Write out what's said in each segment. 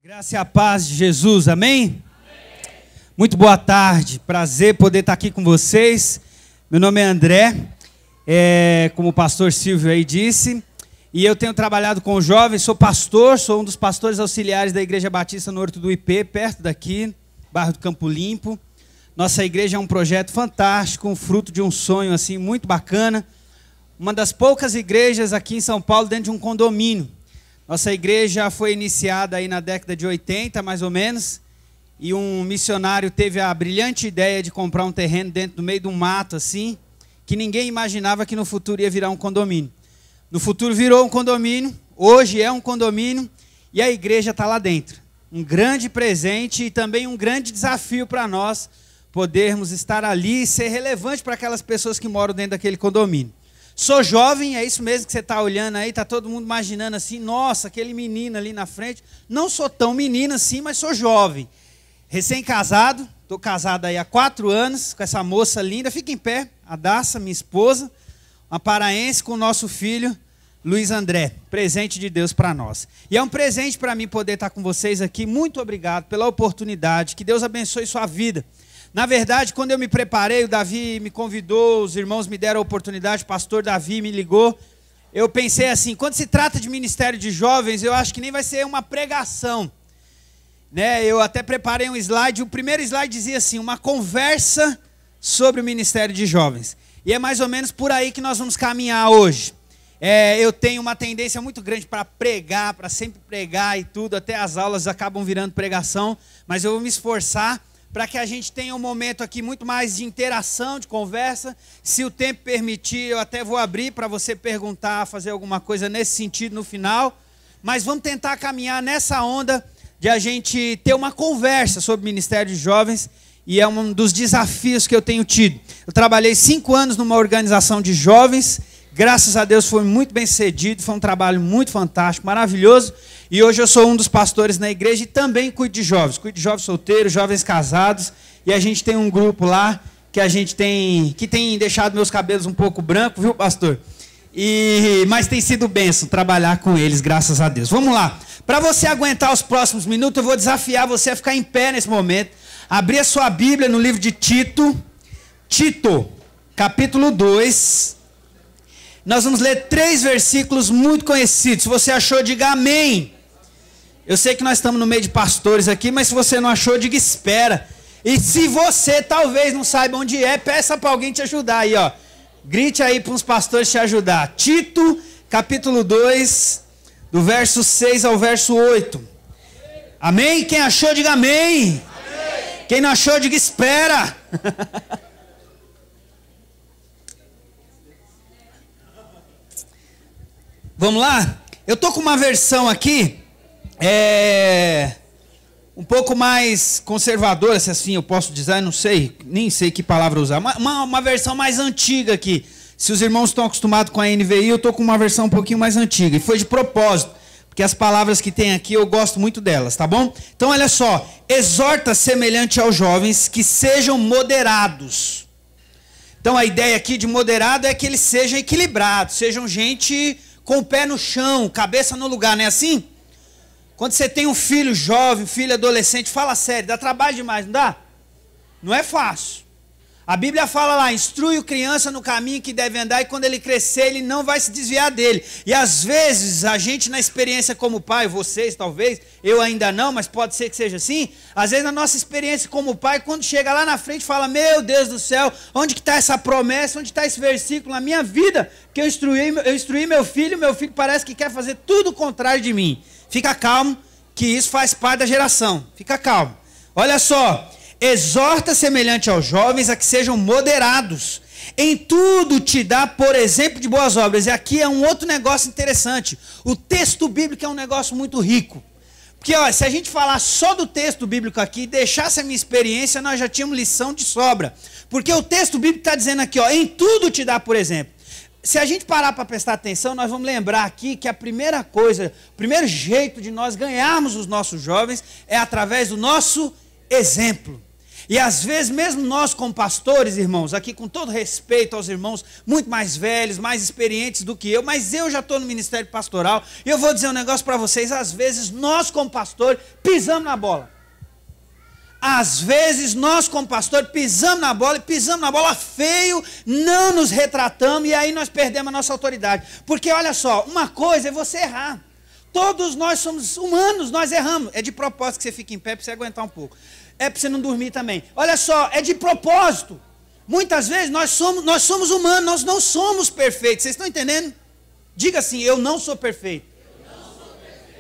Graça e a paz de Jesus, amém? Muito boa tarde, prazer poder estar aqui com vocês. Meu nome é André, como o pastor Silvio aí disse, e eu tenho trabalhado com jovens, sou pastor, sou um dos pastores auxiliares da Igreja Batista no Horto do IP, perto daqui, bairro do Campo Limpo. Nossa igreja é um projeto fantástico, um fruto de um sonho assim muito bacana. Uma das poucas igrejas aqui em São Paulo dentro de um condomínio. Nossa igreja foi iniciada aí na década de 80, mais ou menos, e um missionário teve a brilhante ideia de comprar um terreno dentro do meio de um mato, assim, que ninguém imaginava que no futuro ia virar um condomínio. No futuro virou um condomínio, hoje é um condomínio, e a igreja está lá dentro. Um grande presente e também um grande desafio para nós podermos estar ali e ser relevante para aquelas pessoas que moram dentro daquele condomínio. Sou jovem, é isso mesmo que você está olhando aí, está todo mundo imaginando assim, nossa, aquele menino ali na frente. Não sou tão menino assim, mas sou jovem. Recém-casado, estou casado aí há 4 anos com essa moça linda. Fica em pé, a Daça, minha esposa, uma paraense com o nosso filho, Luiz André. Presente de Deus para nós. E é um presente para mim poder estar com vocês aqui. Muito obrigado pela oportunidade, que Deus abençoe sua vida. Na verdade, quando eu me preparei, o Davi me convidou, os irmãos me deram a oportunidade, o pastor Davi me ligou. Eu pensei assim, quando se trata de ministério de jovens, eu acho que nem vai ser uma pregação. Né? Eu até preparei um slide, o primeiro slide dizia assim, uma conversa sobre o ministério de jovens. E é mais ou menos por aí que nós vamos caminhar hoje. Eu tenho uma tendência muito grande para pregar, para sempre pregar e tudo, até as aulas acabam virando pregação, mas eu vou me esforçar para que a gente tenha um momento aqui muito mais de interação, de conversa. Se o tempo permitir, eu até vou abrir para você perguntar, fazer alguma coisa nesse sentido no final. Mas vamos tentar caminhar nessa onda de a gente ter uma conversa sobre o Ministério de Jovens, e é um dos desafios que eu tenho tido. Eu trabalhei 5 anos numa organização de jovens, graças a Deus foi muito bem sucedido, foi um trabalho muito fantástico, maravilhoso. E hoje eu sou um dos pastores na igreja e também cuido de jovens solteiros, jovens casados. E a gente tem um grupo lá que tem deixado meus cabelos um pouco brancos, viu, pastor? Mas tem sido bênção trabalhar com eles, graças a Deus. Vamos lá. Para você aguentar os próximos minutos, eu vou desafiar você a ficar em pé nesse momento. Abrir a sua Bíblia no livro de Tito, capítulo 2. Nós vamos ler 3 versículos muito conhecidos. Se você achou, diga amém. Eu sei que nós estamos no meio de pastores aqui, mas se você não achou, diga espera. E se você talvez não saiba onde é, peça para alguém te ajudar aí, ó. Grite aí para uns pastores te ajudar. Tito, capítulo 2, do verso 6 ao verso 8. Amém? Quem achou, diga amém. Amém. Quem não achou, diga espera. Vamos lá? Eu tô com uma versão aqui, um pouco mais conservadora, se assim eu posso dizer, não sei, nem sei que palavra usar. Uma versão mais antiga aqui. Se os irmãos estão acostumados com a NVI, eu tô com uma versão um pouquinho mais antiga. E foi de propósito, porque as palavras que tem aqui eu gosto muito delas, tá bom? Então olha só, exorta semelhante aos jovens que sejam moderados. Então a ideia aqui de moderado é que eles sejam equilibrados, sejam gente com o pé no chão, cabeça no lugar, não é assim? Quando você tem um filho jovem, um filho adolescente, fala sério, dá trabalho demais, não dá? Não é fácil. A Bíblia fala lá, instrui o criança no caminho que deve andar e quando ele crescer, ele não vai se desviar dele. E às vezes, a gente na experiência como pai, vocês talvez, eu ainda não, mas pode ser que seja assim. Às vezes na nossa experiência como pai, quando chega lá na frente, fala, meu Deus do céu, onde que está essa promessa, onde está esse versículo na minha vida? Que eu instruí meu filho parece que quer fazer tudo o contrário de mim. Fica calmo, que isso faz parte da geração. Fica calmo. Olha só. Exorta semelhante aos jovens a que sejam moderados. Em tudo te dá, por exemplo, de boas obras. E aqui é um outro negócio interessante. O texto bíblico é um negócio muito rico. Porque ó, se a gente falar só do texto bíblico aqui, deixasse a minha experiência, nós já tínhamos lição de sobra. Porque o texto bíblico está dizendo aqui, ó, em tudo te dá, por exemplo. Se a gente parar para prestar atenção, nós vamos lembrar aqui que a primeira coisa, o primeiro jeito de nós ganharmos os nossos jovens é através do nosso exemplo. E às vezes, mesmo nós como pastores, irmãos, aqui com todo respeito aos irmãos muito mais velhos, mais experientes do que eu, mas eu já estou no ministério pastoral, e eu vou dizer um negócio para vocês, às vezes nós como pastor pisamos na bola. Às vezes nós como pastor pisamos na bola, e pisamos na bola feio, não nos retratamos, e aí nós perdemos a nossa autoridade. Porque olha só, uma coisa é você errar. Todos nós somos humanos, nós erramos. É de propósito que você fique em pé para você aguentar um pouco. É para você não dormir também. Olha só, é de propósito. Muitas vezes nós somos humanos, nós não somos perfeitos. Vocês estão entendendo? Diga assim, eu não sou perfeito.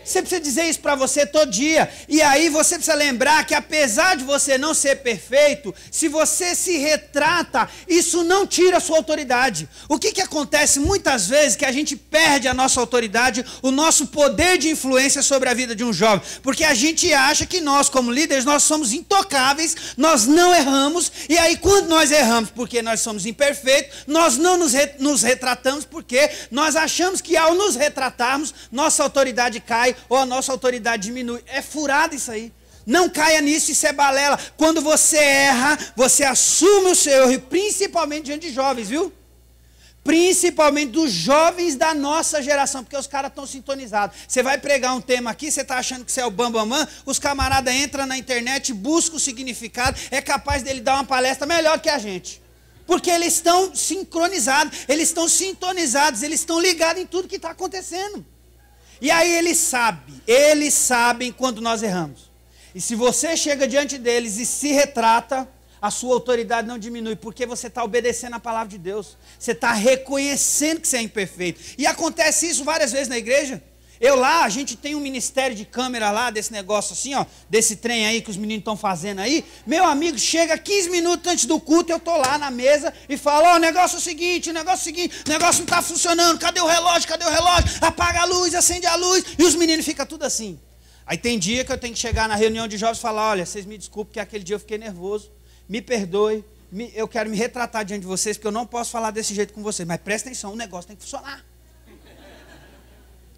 Você precisa dizer isso para você todo dia. E aí você precisa lembrar que apesar de você não ser perfeito, se você se retrata, isso não tira a sua autoridade. O que acontece muitas vezes que a gente perde a nossa autoridade, o nosso poder de influência sobre a vida de um jovem. Porque a gente acha que nós como líderes, nós somos intocáveis, nós não erramos. E aí quando nós erramos porque nós somos imperfeitos, nós não nos retratamos porque nós achamos que ao nos retratarmos, nossa autoridade cai ou a nossa autoridade diminui. É furado isso aí. Não caia nisso, isso é balela. Quando você erra, você assume o seu erro, principalmente diante de jovens, viu? Principalmente dos jovens da nossa geração, porque os caras estão sintonizados. Você vai pregar um tema aqui, você está achando que você é o bambamã, os camaradas entram na internet, buscam o significado, é capaz dele dar uma palestra melhor que a gente. Porque eles estão sincronizados, eles estão sintonizados, eles estão ligados em tudo que está acontecendo. E aí eles sabem quando nós erramos. E se você chega diante deles e se retrata, a sua autoridade não diminui, porque você está obedecendo a palavra de Deus. Você está reconhecendo que você é imperfeito. E acontece isso várias vezes na igreja. A gente tem um ministério de câmera lá, desse negócio assim, ó, desse trem aí que os meninos estão fazendo aí. Meu amigo, chega 15 minutos antes do culto, eu estou lá na mesa e falo, o negócio é o seguinte, o negócio não está funcionando, cadê o relógio, apaga a luz, acende a luz, e os meninos ficam tudo assim. Aí tem dia que eu tenho que chegar na reunião de jovens e falar, olha, vocês me desculpem que aquele dia eu fiquei nervoso, me perdoe, eu quero me retratar diante de vocês, porque eu não posso falar desse jeito com vocês, mas presta atenção, o negócio tem que funcionar.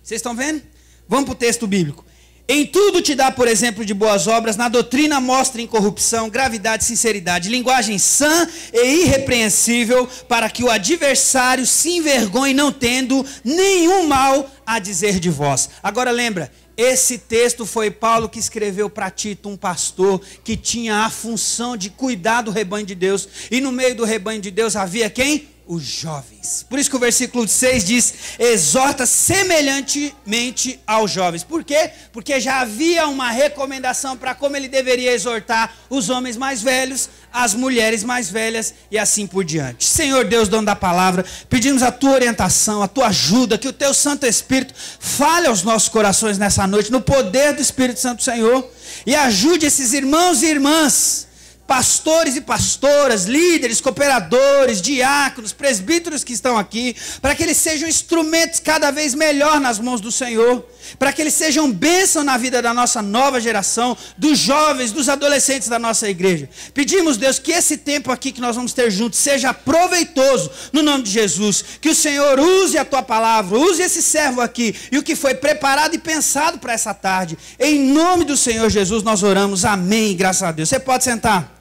Vocês estão vendo? Vamos para o texto bíblico. Em tudo te dá, por exemplo, de boas obras, na doutrina mostra incorrupção, gravidade, sinceridade, linguagem sã e irrepreensível, para que o adversário se envergonhe, não tendo nenhum mal a dizer de vós. Agora lembra, esse texto foi Paulo que escreveu para Tito, um pastor que tinha a função de cuidar do rebanho de Deus. E no meio do rebanho de Deus havia quem? Os jovens. Por isso que o versículo 6 diz, exorta semelhantemente aos jovens. Por quê? Porque já havia uma recomendação para como ele deveria exortar os homens mais velhos, as mulheres mais velhas e assim por diante. Senhor Deus, dono da palavra, pedimos a tua orientação, a tua ajuda, que o teu Santo Espírito fale aos nossos corações nessa noite, no poder do Espírito Santo, Senhor, e ajude esses irmãos e irmãs, pastores e pastoras, líderes, cooperadores, diáconos, presbíteros que estão aqui, para que eles sejam instrumentos cada vez melhor nas mãos do Senhor, para que eles sejam bênção na vida da nossa nova geração, dos jovens, dos adolescentes da nossa igreja. Pedimos, Deus, que esse tempo aqui que nós vamos ter juntos seja proveitoso, no nome de Jesus, que o Senhor use a tua palavra, use esse servo aqui, e o que foi preparado e pensado para essa tarde, em nome do Senhor Jesus nós oramos, amém, graças a Deus. Você pode sentar.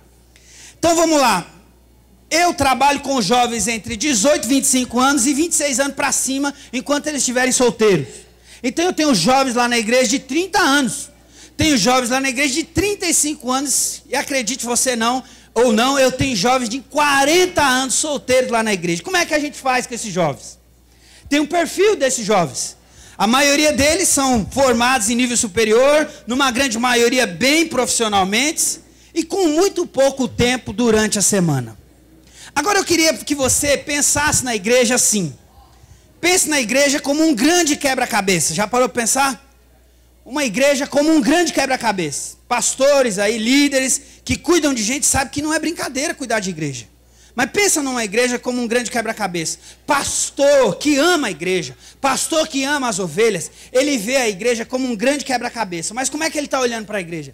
Então vamos lá, eu trabalho com jovens entre 18 e 25 anos e 26 anos para cima, enquanto eles estiverem solteiros. Então eu tenho jovens lá na igreja de 30 anos, tenho jovens lá na igreja de 35 anos, e acredite você ou não, eu tenho jovens de 40 anos solteiros lá na igreja. Como é que a gente faz com esses jovens? Tem um perfil desses jovens. A maioria deles são formados em nível superior, numa grande maioria bem profissionalmente, e com muito pouco tempo durante a semana. Agora eu queria que você pensasse na igreja assim. Pense na igreja como um grande quebra-cabeça. Já parou para pensar? Uma igreja como um grande quebra-cabeça. Pastores aí, líderes que cuidam de gente, sabem que não é brincadeira cuidar de igreja. Mas pensa numa igreja como um grande quebra-cabeça. Pastor que ama a igreja, pastor que ama as ovelhas, ele vê a igreja como um grande quebra-cabeça. Mas como é que ele está olhando para a igreja?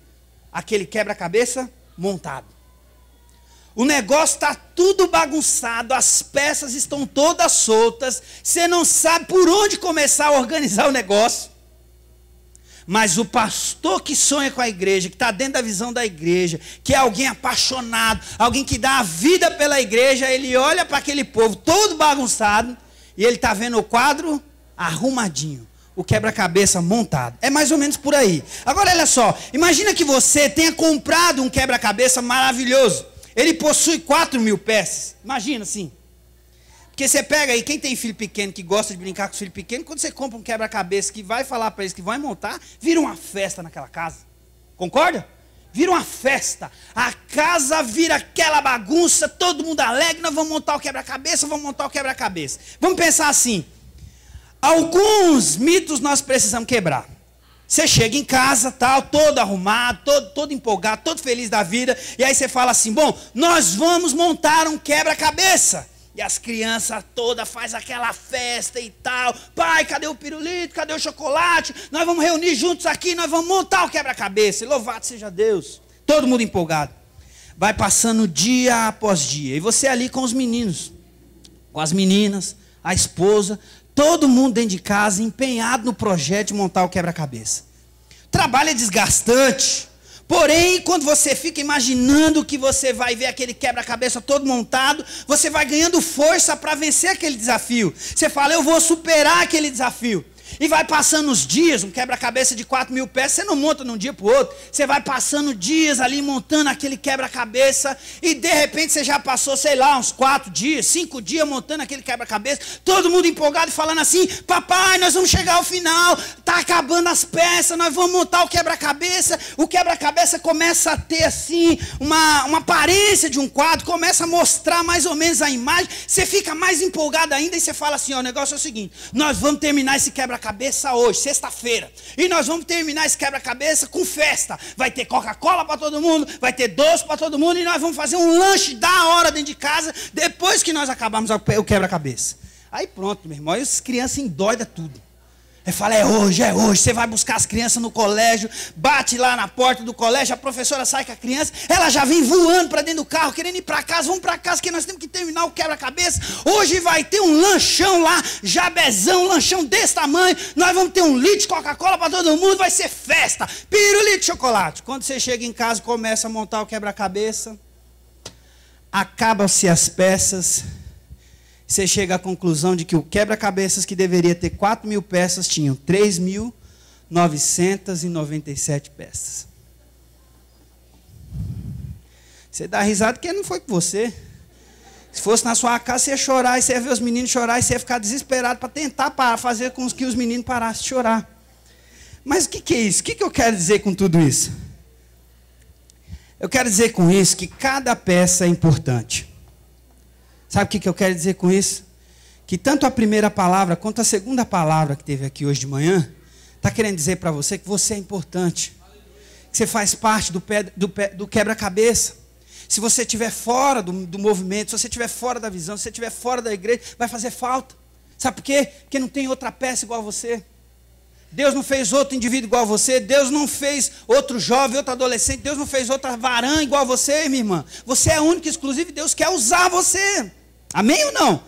Aquele quebra-cabeça montado. O negócio está tudo bagunçado, as peças estão todas soltas, você não sabe por onde começar a organizar o negócio. Mas o pastor que sonha com a igreja, que está dentro da visão da igreja, que é alguém apaixonado, alguém que dá a vida pela igreja, ele olha para aquele povo todo bagunçado e ele está vendo o quadro arrumadinho, o quebra-cabeça montado. É mais ou menos por aí. Agora olha só, imagina que você tenha comprado um quebra-cabeça maravilhoso. Ele possui 4.000 peças. Imagina assim. Porque você pega aí, quem tem filho pequeno, que gosta de brincar com filho pequeno, quando você compra um quebra-cabeça que vai falar para eles que vai montar, vira uma festa naquela casa. Concorda? Vira uma festa. A casa vira aquela bagunça, todo mundo alegre, nós vamos montar o quebra-cabeça, vamos montar o quebra-cabeça. Vamos pensar assim. Alguns mitos nós precisamos quebrar. Você chega em casa, tal, todo arrumado, todo empolgado, todo feliz da vida, e aí você fala assim, bom, nós vamos montar um quebra-cabeça. E as crianças todas fazem aquela festa e tal. Pai, cadê o pirulito? Cadê o chocolate? Nós vamos reunir juntos aqui, nós vamos montar o quebra-cabeça. E louvado seja Deus. Todo mundo empolgado. Vai passando dia após dia. E você ali com os meninos, com as meninas, a esposa, todo mundo dentro de casa, empenhado no projeto de montar o quebra-cabeça. O trabalho é desgastante. Porém, quando você fica imaginando que você vai ver aquele quebra-cabeça todo montado, você vai ganhando força para vencer aquele desafio. Você fala, eu vou superar aquele desafio. E vai passando os dias, um quebra-cabeça de 4.000 peças, você não monta de um dia para o outro. Você vai passando dias ali montando aquele quebra-cabeça e de repente você já passou, sei lá, uns 4 dias, 5 dias montando aquele quebra-cabeça. Todo mundo empolgado e falando assim, papai, nós vamos chegar ao final, está acabando as peças, nós vamos montar o quebra-cabeça. O quebra-cabeça começa a ter assim, uma aparência de um quadro, começa a mostrar mais ou menos a imagem. Você fica mais empolgado ainda e você fala assim, ó, o negócio é o seguinte, nós vamos terminar esse quebra-cabeça hoje, sexta-feira. E nós vamos terminar esse quebra-cabeça com festa. Vai ter Coca-Cola para todo mundo, vai ter doce para todo mundo e nós vamos fazer um lanche da hora dentro de casa depois que nós acabarmos o quebra-cabeça. Aí pronto, meu irmão, aí as crianças endoidam tudo. Aí fala, é hoje, você vai buscar as crianças no colégio, bate lá na porta do colégio, a professora sai com a criança, ela já vem voando para dentro do carro, querendo ir para casa, vamos para casa que nós temos que terminar o quebra-cabeça. Hoje vai ter um lanchão lá, jabezão, um lanchão desse tamanho, nós vamos ter 1 litro de Coca-Cola para todo mundo, vai ser festa, pirulito de chocolate. Quando você chega em casa, começa a montar o quebra-cabeça, acabam-se as peças. Você chega à conclusão de que o quebra-cabeças que deveria ter 4.000 peças, tinham 3.997 peças. Você dá risada porque não foi com você. Se fosse na sua casa, você ia chorar, e você ia ver os meninos chorar, e você ia ficar desesperado para tentar fazer com que os meninos parassem de chorar. Mas o que é isso? O que eu quero dizer com tudo isso? Eu quero dizer com isso que cada peça é importante. Sabe o que eu quero dizer com isso? Que tanto a primeira palavra quanto a segunda palavra que teve aqui hoje de manhã, está querendo dizer para você que você é importante. Que você faz parte do quebra-cabeça. Se você estiver fora do movimento, se você estiver fora da visão, se você estiver fora da igreja, vai fazer falta. Sabe por quê? Porque não tem outra peça igual a você. Deus não fez outro indivíduo igual a você. Deus não fez outro jovem, outro adolescente. Deus não fez outra varã igual a você, minha irmã. Você é único e exclusivo e Deus quer usar você. Amém ou não? Amém.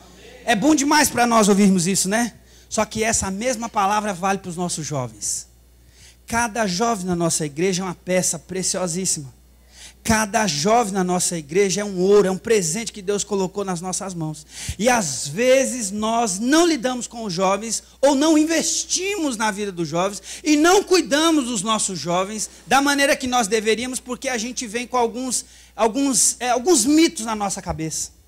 É bom demais para nós ouvirmos isso, né? Só que essa mesma palavra vale para os nossos jovens. Cada jovem na nossa igreja é uma peça preciosíssima. Cada jovem na nossa igreja é um ouro, é um presente que Deus colocou nas nossas mãos. E às vezes nós não lidamos com os jovens, ou não investimos na vida dos jovens, e não cuidamos dos nossos jovens da maneira que nós deveríamos, porque a gente vem com alguns mitos na nossa cabeça.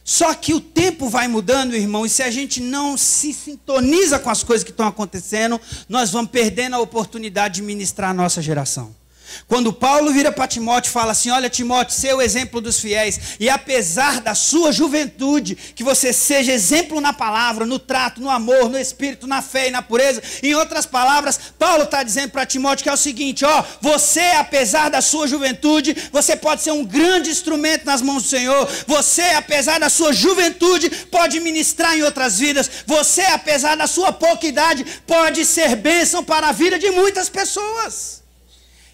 Só que o tempo vai mudando, irmão, e se a gente não se sintoniza com as coisas que estão acontecendo, nós vamos perdendo a oportunidade de ministrar a nossa geração. Quando Paulo vira para Timóteo e fala assim, olha Timóteo, ser o exemplo dos fiéis, e apesar da sua juventude, que você seja exemplo na palavra, no trato, no amor, no espírito, na fé e na pureza. Em outras palavras, Paulo está dizendo para Timóteo que é o seguinte, você apesar da sua juventude, você pode ser um grande instrumento nas mãos do Senhor. Você apesar da sua juventude, pode ministrar em outras vidas. Você apesar da sua pouca idade, pode ser bênção para a vida de muitas pessoas.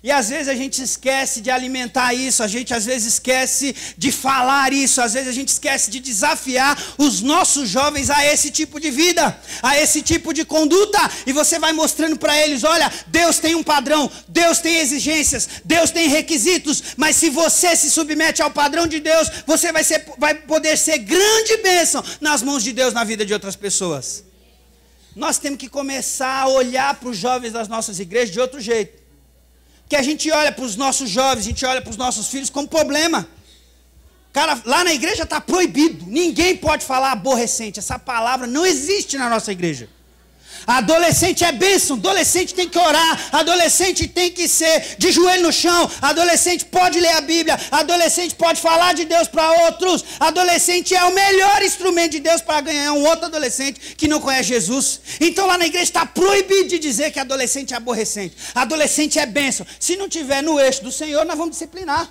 E às vezes a gente esquece de alimentar isso, a gente às vezes esquece de falar isso, às vezes a gente esquece de desafiar os nossos jovens a esse tipo de vida, a esse tipo de conduta. E você vai mostrando para eles, olha, Deus tem um padrão, Deus tem exigências, Deus tem requisitos, mas se você se submete ao padrão de Deus, você vai poder ser grande bênção nas mãos de Deus na vida de outras pessoas. Nós temos que começar a olhar para os jovens das nossas igrejas de outro jeito. Que a gente olha para os nossos jovens, a gente olha para os nossos filhos como problema. Cara, lá na igreja está proibido. Ninguém pode falar aborrecente. Essa palavra não existe na nossa igreja. Adolescente é bênção. Adolescente tem que orar. Adolescente tem que ser de joelho no chão. Adolescente pode ler a Bíblia. Adolescente pode falar de Deus para outros. Adolescente é o melhor instrumento de Deus para ganhar um outro adolescente que não conhece Jesus. Então lá na igreja está proibido de dizer que adolescente é aborrecente. Adolescente é bênção. Se não tiver no eixo do Senhor, nós vamos disciplinar.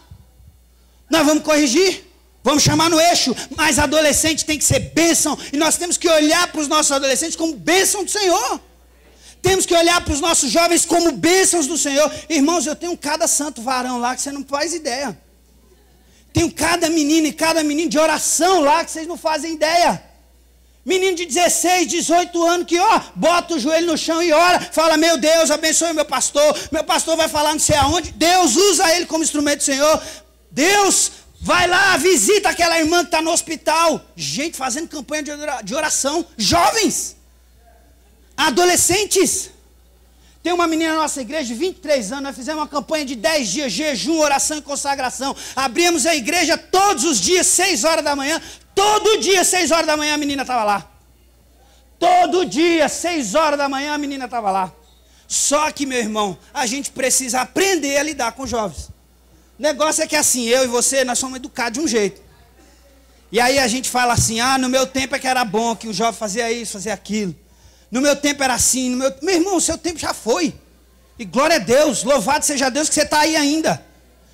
Nós vamos corrigir. Vamos chamar no eixo, mas adolescente tem que ser bênção, e nós temos que olhar para os nossos adolescentes como bênção do Senhor. Temos que olhar para os nossos jovens como bênçãos do Senhor. Irmãos, eu tenho cada santo varão lá que você não faz ideia. Tenho cada menino e cada menino de oração lá que vocês não fazem ideia. Menino de 16, 18 anos que, bota o joelho no chão e ora, fala, meu Deus, abençoe meu pastor vai falar não sei aonde, Deus usa ele como instrumento do Senhor, Deus vai lá, visita aquela irmã que está no hospital. Gente fazendo campanha de oração. Jovens. Adolescentes. Tem uma menina na nossa igreja de 23 anos. Nós fizemos uma campanha de 10 dias. Jejum, oração e consagração. Abrimos a igreja todos os dias, 6 horas da manhã. Todo dia, 6 horas da manhã, a menina estava lá. Todo dia, 6 horas da manhã, a menina estava lá. Só que, meu irmão, a gente precisa aprender a lidar com jovens. O negócio é que assim, eu e você, nós somos educados de um jeito. E aí a gente fala assim, no meu tempo é que era bom, que o jovem fazia isso, fazia aquilo. No meu tempo era assim, meu irmão, o seu tempo já foi. E glória a Deus, louvado seja Deus que você está aí ainda.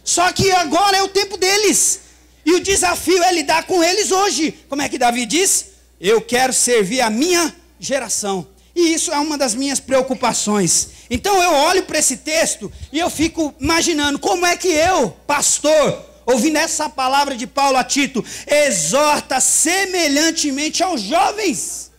Só que agora é o tempo deles. E o desafio é lidar com eles hoje. Como é que Davi diz? Eu quero servir a minha geração. E isso é uma das minhas preocupações. Então eu olho para esse texto e eu fico imaginando como é que eu, pastor, ouvindo essa palavra de Paulo a Tito, exorta semelhantemente aos jovens.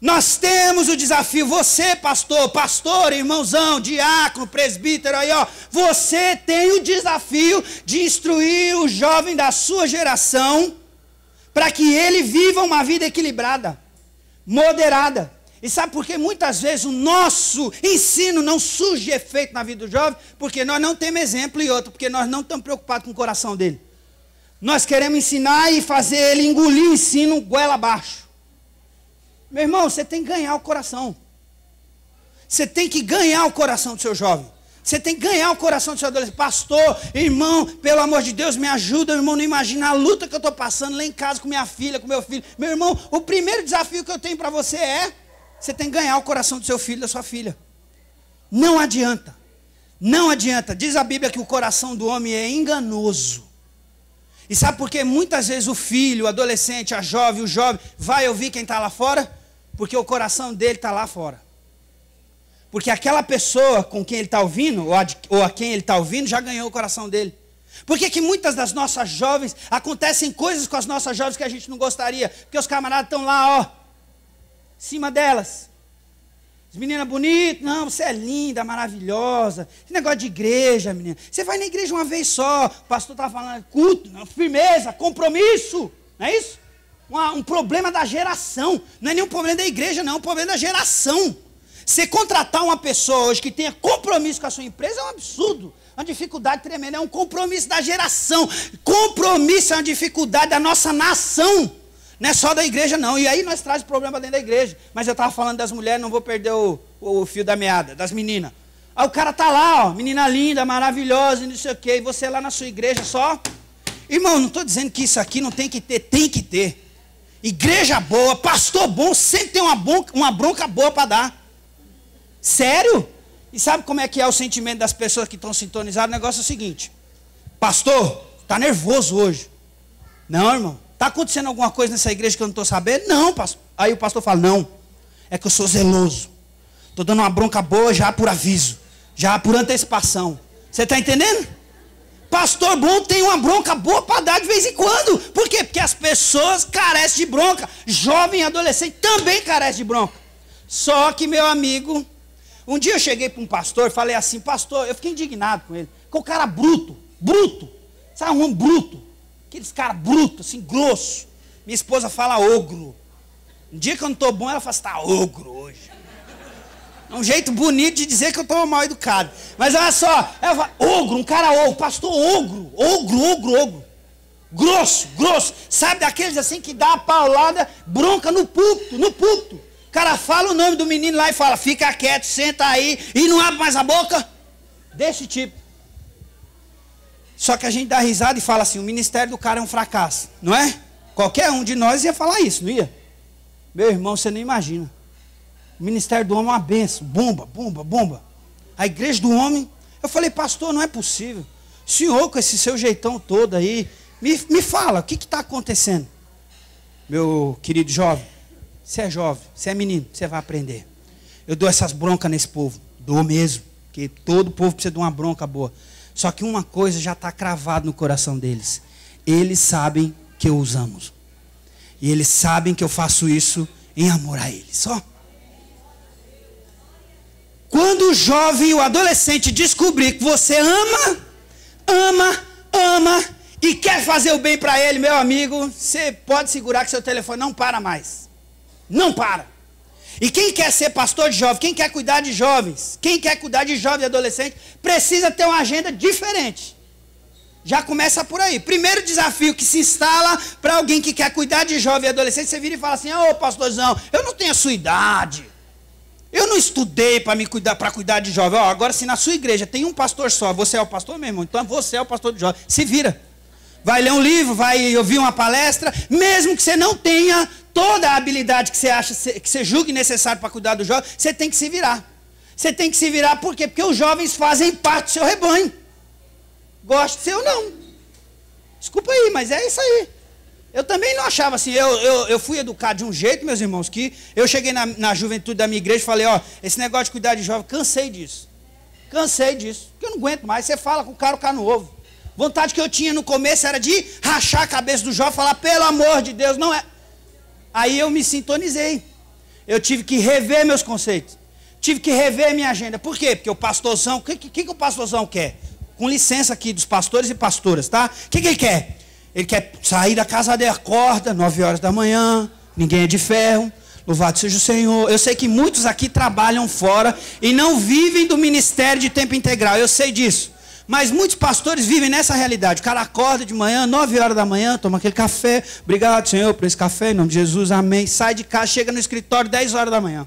Nós temos o desafio, você pastor, irmãozão, diácono, presbítero, aí você tem o desafio de instruir o jovem da sua geração para que ele viva uma vida equilibrada, moderada. E sabe por que muitas vezes o nosso ensino não surge efeito na vida do jovem? Porque nós não temos exemplo, e outro, porque nós não estamos preocupados com o coração dele. Nós queremos ensinar e fazer ele engolir o ensino goela abaixo. Meu irmão, você tem que ganhar o coração. Você tem que ganhar o coração do seu jovem. Você tem que ganhar o coração do seu adolescente. Pastor, irmão, pelo amor de Deus, me ajuda, irmão, não imagina a luta que eu estou passando lá em casa com minha filha, com meu filho. Meu irmão, o primeiro desafio que eu tenho para você é... Você tem que ganhar o coração do seu filho, da sua filha. Não adianta. Não adianta. Diz a Bíblia que o coração do homem é enganoso. E sabe por que muitas vezes o filho, o adolescente, a jovem, o jovem, vai ouvir quem está lá fora? Porque o coração dele está lá fora. Porque aquela pessoa com quem ele está ouvindo, ou a quem ele está ouvindo, já ganhou o coração dele. Por que muitas das nossas jovens, acontecem coisas com as nossas jovens que a gente não gostaria? Porque os camaradas estão lá, em cima delas. As meninas bonitas, não, você é linda, maravilhosa. Esse negócio de igreja, menina. Você vai na igreja uma vez só, o pastor está falando, culto, não, firmeza, compromisso. Não é isso? Um problema da geração. Não é nenhum problema da igreja, não, é um problema da geração. Você contratar uma pessoa hoje que tenha compromisso com a sua empresa é um absurdo. Uma dificuldade tremenda, é um compromisso da geração. Compromisso é uma dificuldade da nossa nação. Não é só da igreja, não. E aí nós trazemos problema dentro da igreja. Mas eu estava falando das mulheres, não vou perder o fio da meada, das meninas. Aí o cara está lá, menina linda, maravilhosa, não sei o quê. E você lá na sua igreja só... Irmão, não estou dizendo que isso aqui não tem que ter, tem que ter. Igreja boa, pastor bom, sempre tem uma bronca boa para dar. Sério? E sabe como é que é o sentimento das pessoas que estão sintonizadas? O negócio é o seguinte. Pastor, está nervoso hoje. Não, irmão. Está acontecendo alguma coisa nessa igreja que eu não estou sabendo? Não, pastor. Aí o pastor fala, não, é que eu sou zeloso. Estou dando uma bronca boa já por aviso, já por antecipação. Você está entendendo? Pastor bom tem uma bronca boa para dar de vez em quando. Por quê? Porque as pessoas carecem de bronca. Jovem e adolescente também carecem de bronca. Só que, meu amigo, um dia eu cheguei para um pastor e falei assim, pastor, eu fiquei indignado com ele. Porque o cara bruto, sabe, um homem bruto. Aqueles caras brutos, assim, grosso. Minha esposa fala ogro. Um dia que eu não estou bom, ela fala, você está ogro hoje. É um jeito bonito de dizer que eu estou mal educado. Mas olha só, ela fala, ogro, um cara ogro, pastor ogro. Grosso. Sabe daqueles assim que dá a paulada, bronca no púlpito. O cara fala o nome do menino lá e fala, fica quieto, senta aí e não abre mais a boca. Desse tipo. Só que a gente dá risada e fala assim, o ministério do cara é um fracasso, não é? Qualquer um de nós ia falar isso, não ia? Meu irmão, você nem imagina. O ministério do homem é uma benção, bomba. A igreja do homem, eu falei, pastor, não é possível. O senhor com esse seu jeitão todo aí, me fala, o que está acontecendo? Meu querido jovem, você é jovem, você é menino, você vai aprender. Eu dou essas broncas nesse povo, dou mesmo, porque todo povo precisa de uma bronca boa. Só que uma coisa já está cravada no coração deles. Eles sabem que eu os amo. E eles sabem que eu faço isso em amor a eles. Só. Quando o jovem, o adolescente descobrir que você ama e quer fazer o bem para ele, meu amigo, você pode segurar que seu telefone não para mais. Não para. E quem quer ser pastor de jovens, quem quer cuidar de jovens, quem quer cuidar de jovem e adolescente, precisa ter uma agenda diferente. Já começa por aí. Primeiro desafio que se instala para alguém que quer cuidar de jovem e adolescente, você vira e fala assim, ô pastorzão, eu não tenho a sua idade. Eu não estudei para cuidar de jovem. Agora, se na sua igreja tem um pastor só, você é o pastor, meu irmão, então você é o pastor de jovem. Se vira. Vai ler um livro, vai ouvir uma palestra, mesmo que você não tenha toda a habilidade que você acha, que você julgue necessário para cuidar do jovem, você tem que se virar. Você tem que se virar por quê? Porque os jovens fazem parte do seu rebanho. Goste de ser ou não. Desculpa aí, mas é isso aí. Eu também não achava assim, eu fui educado de um jeito, meus irmãos, que eu cheguei na juventude da minha igreja e falei, ó, esse negócio de cuidar de jovem, cansei disso, porque eu não aguento mais, você fala com o cara no ovo. Vontade que eu tinha no começo era de rachar a cabeça do jovem e falar, pelo amor de Deus, não é. Aí eu me sintonizei, eu tive que rever meus conceitos, tive que rever minha agenda. Por quê? Porque o pastorzão, o que o pastorzão quer? Com licença aqui dos pastores e pastoras, tá? O que ele quer? Ele quer sair da casa dele, acorda, 9 horas da manhã, ninguém é de ferro, louvado seja o Senhor. Eu sei que muitos aqui trabalham fora e não vivem do ministério de tempo integral, eu sei disso. Mas muitos pastores vivem nessa realidade. O cara acorda de manhã, 9 horas da manhã, toma aquele café, obrigado Senhor por esse café, em nome de Jesus, amém. Sai de casa, chega no escritório 10 horas da manhã.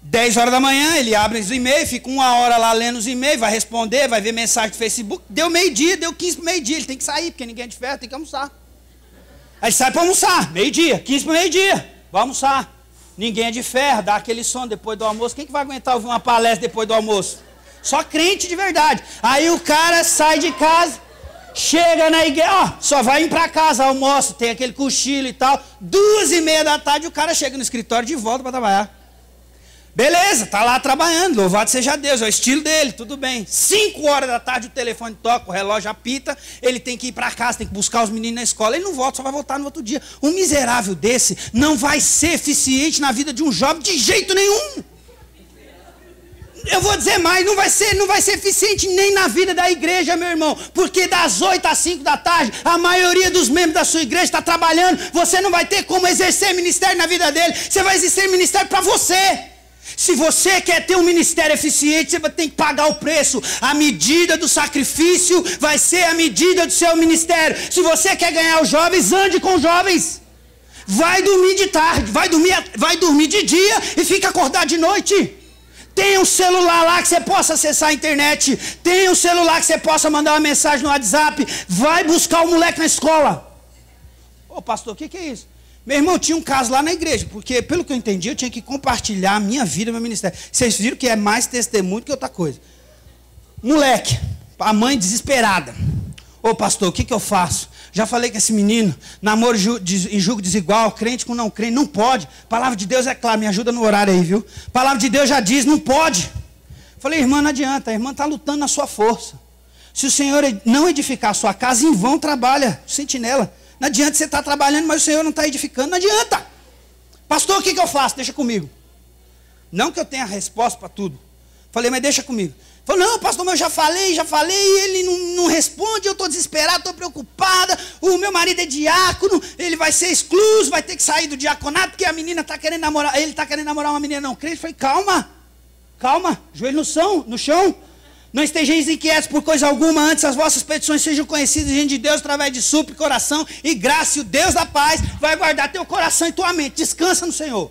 10 horas da manhã, ele abre os e-mails, fica 1 hora lá lendo os e-mails, vai responder, vai ver mensagem do Facebook. Deu meio-dia, deu 15 para meio-dia, ele tem que sair, porque ninguém é de ferro, tem que almoçar. Aí ele sai para almoçar, meio-dia, 15 para meio-dia, vai almoçar. Ninguém é de ferro, dá aquele sono depois do almoço. Quem que vai aguentar ouvir uma palestra depois do almoço? Só crente de verdade. Aí o cara sai de casa, chega na igreja, ó, só vai ir para casa, almoça, tem aquele cochilo e tal. 2h30 da tarde o cara chega no escritório de volta para trabalhar. Beleza, tá lá trabalhando, louvado seja Deus, é o estilo dele, tudo bem. 5 horas da tarde o telefone toca, o relógio apita, ele tem que ir para casa, tem que buscar os meninos na escola, ele não volta, só vai voltar no outro dia. Um miserável desse não vai ser eficiente na vida de um jovem de jeito nenhum. Eu vou dizer mais, não vai ser eficiente nem na vida da igreja, meu irmão, porque das 8 às 5 da tarde, a maioria dos membros da sua igreja está trabalhando, você não vai ter como exercer ministério na vida dele, você vai exercer ministério para você. Se você quer ter um ministério eficiente, você vai ter que pagar o preço. A medida do sacrifício vai ser a medida do seu ministério. Se você quer ganhar os jovens, ande com os jovens. Vai dormir de tarde, vai dormir de dia e fica acordado de noite. Tem um celular lá que você possa acessar a internet. Tem um celular que você possa mandar uma mensagem no WhatsApp. Vai buscar o moleque na escola. Ô pastor, o que é isso? Meu irmão, tinha um caso lá na igreja, porque pelo que eu entendi, eu tinha que compartilhar a minha vida, meu ministério. Vocês viram que é mais testemunho que outra coisa. Moleque, a mãe desesperada. Ô pastor, o que eu faço? Já falei com esse menino, namoro em julgo desigual, crente com não crente, não pode. Palavra de Deus é clara, me ajuda no horário aí, viu? Palavra de Deus já diz, não pode. Falei, irmã, não adianta, a irmã está lutando na sua força. Se o Senhor não edificar a sua casa, em vão trabalha o sentinela. Não adianta você estar trabalhando, mas o Senhor não está edificando, não adianta. Pastor, o que eu faço? Deixa comigo. Não que eu tenha a resposta para tudo. Falei, mas deixa comigo. Falou, não, pastor, mas eu já falei, e ele não responde, eu estou desesperado, estou preocupada, o meu marido é diácono, ele vai ser excluso, vai ter que sair do diaconato, porque a menina está querendo namorar, ele está querendo namorar uma menina não crente. Falei, calma, joelho no chão, não estejais inquietos por coisa alguma, antes as vossas petições sejam conhecidas diante de Deus, através de súplica, oração e graça, e o Deus da paz vai guardar teu coração e tua mente, descansa no Senhor.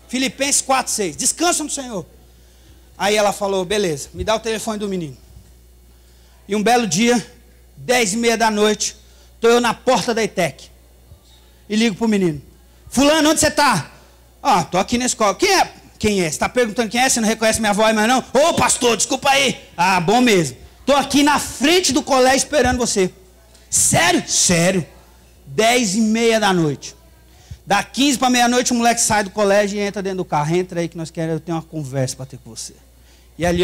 Filipenses 4:6, descansa no Senhor. Aí ela falou, beleza, me dá o telefone do menino. E um belo dia, 10h30 da noite, estou eu na porta da ETEC. E ligo para o menino. Fulano, onde você está? Estou aqui na escola. Quem é? Quem é? Você está perguntando quem é? Você não reconhece minha voz mais não? Ô pastor, desculpa aí. Bom mesmo. Estou aqui na frente do colégio esperando você. Sério? Sério. 10h30 da noite. Da 15 para meia-noite, o moleque sai do colégio e entra dentro do carro. Entra aí que nós queremos ter uma conversa para ter com você. E ali,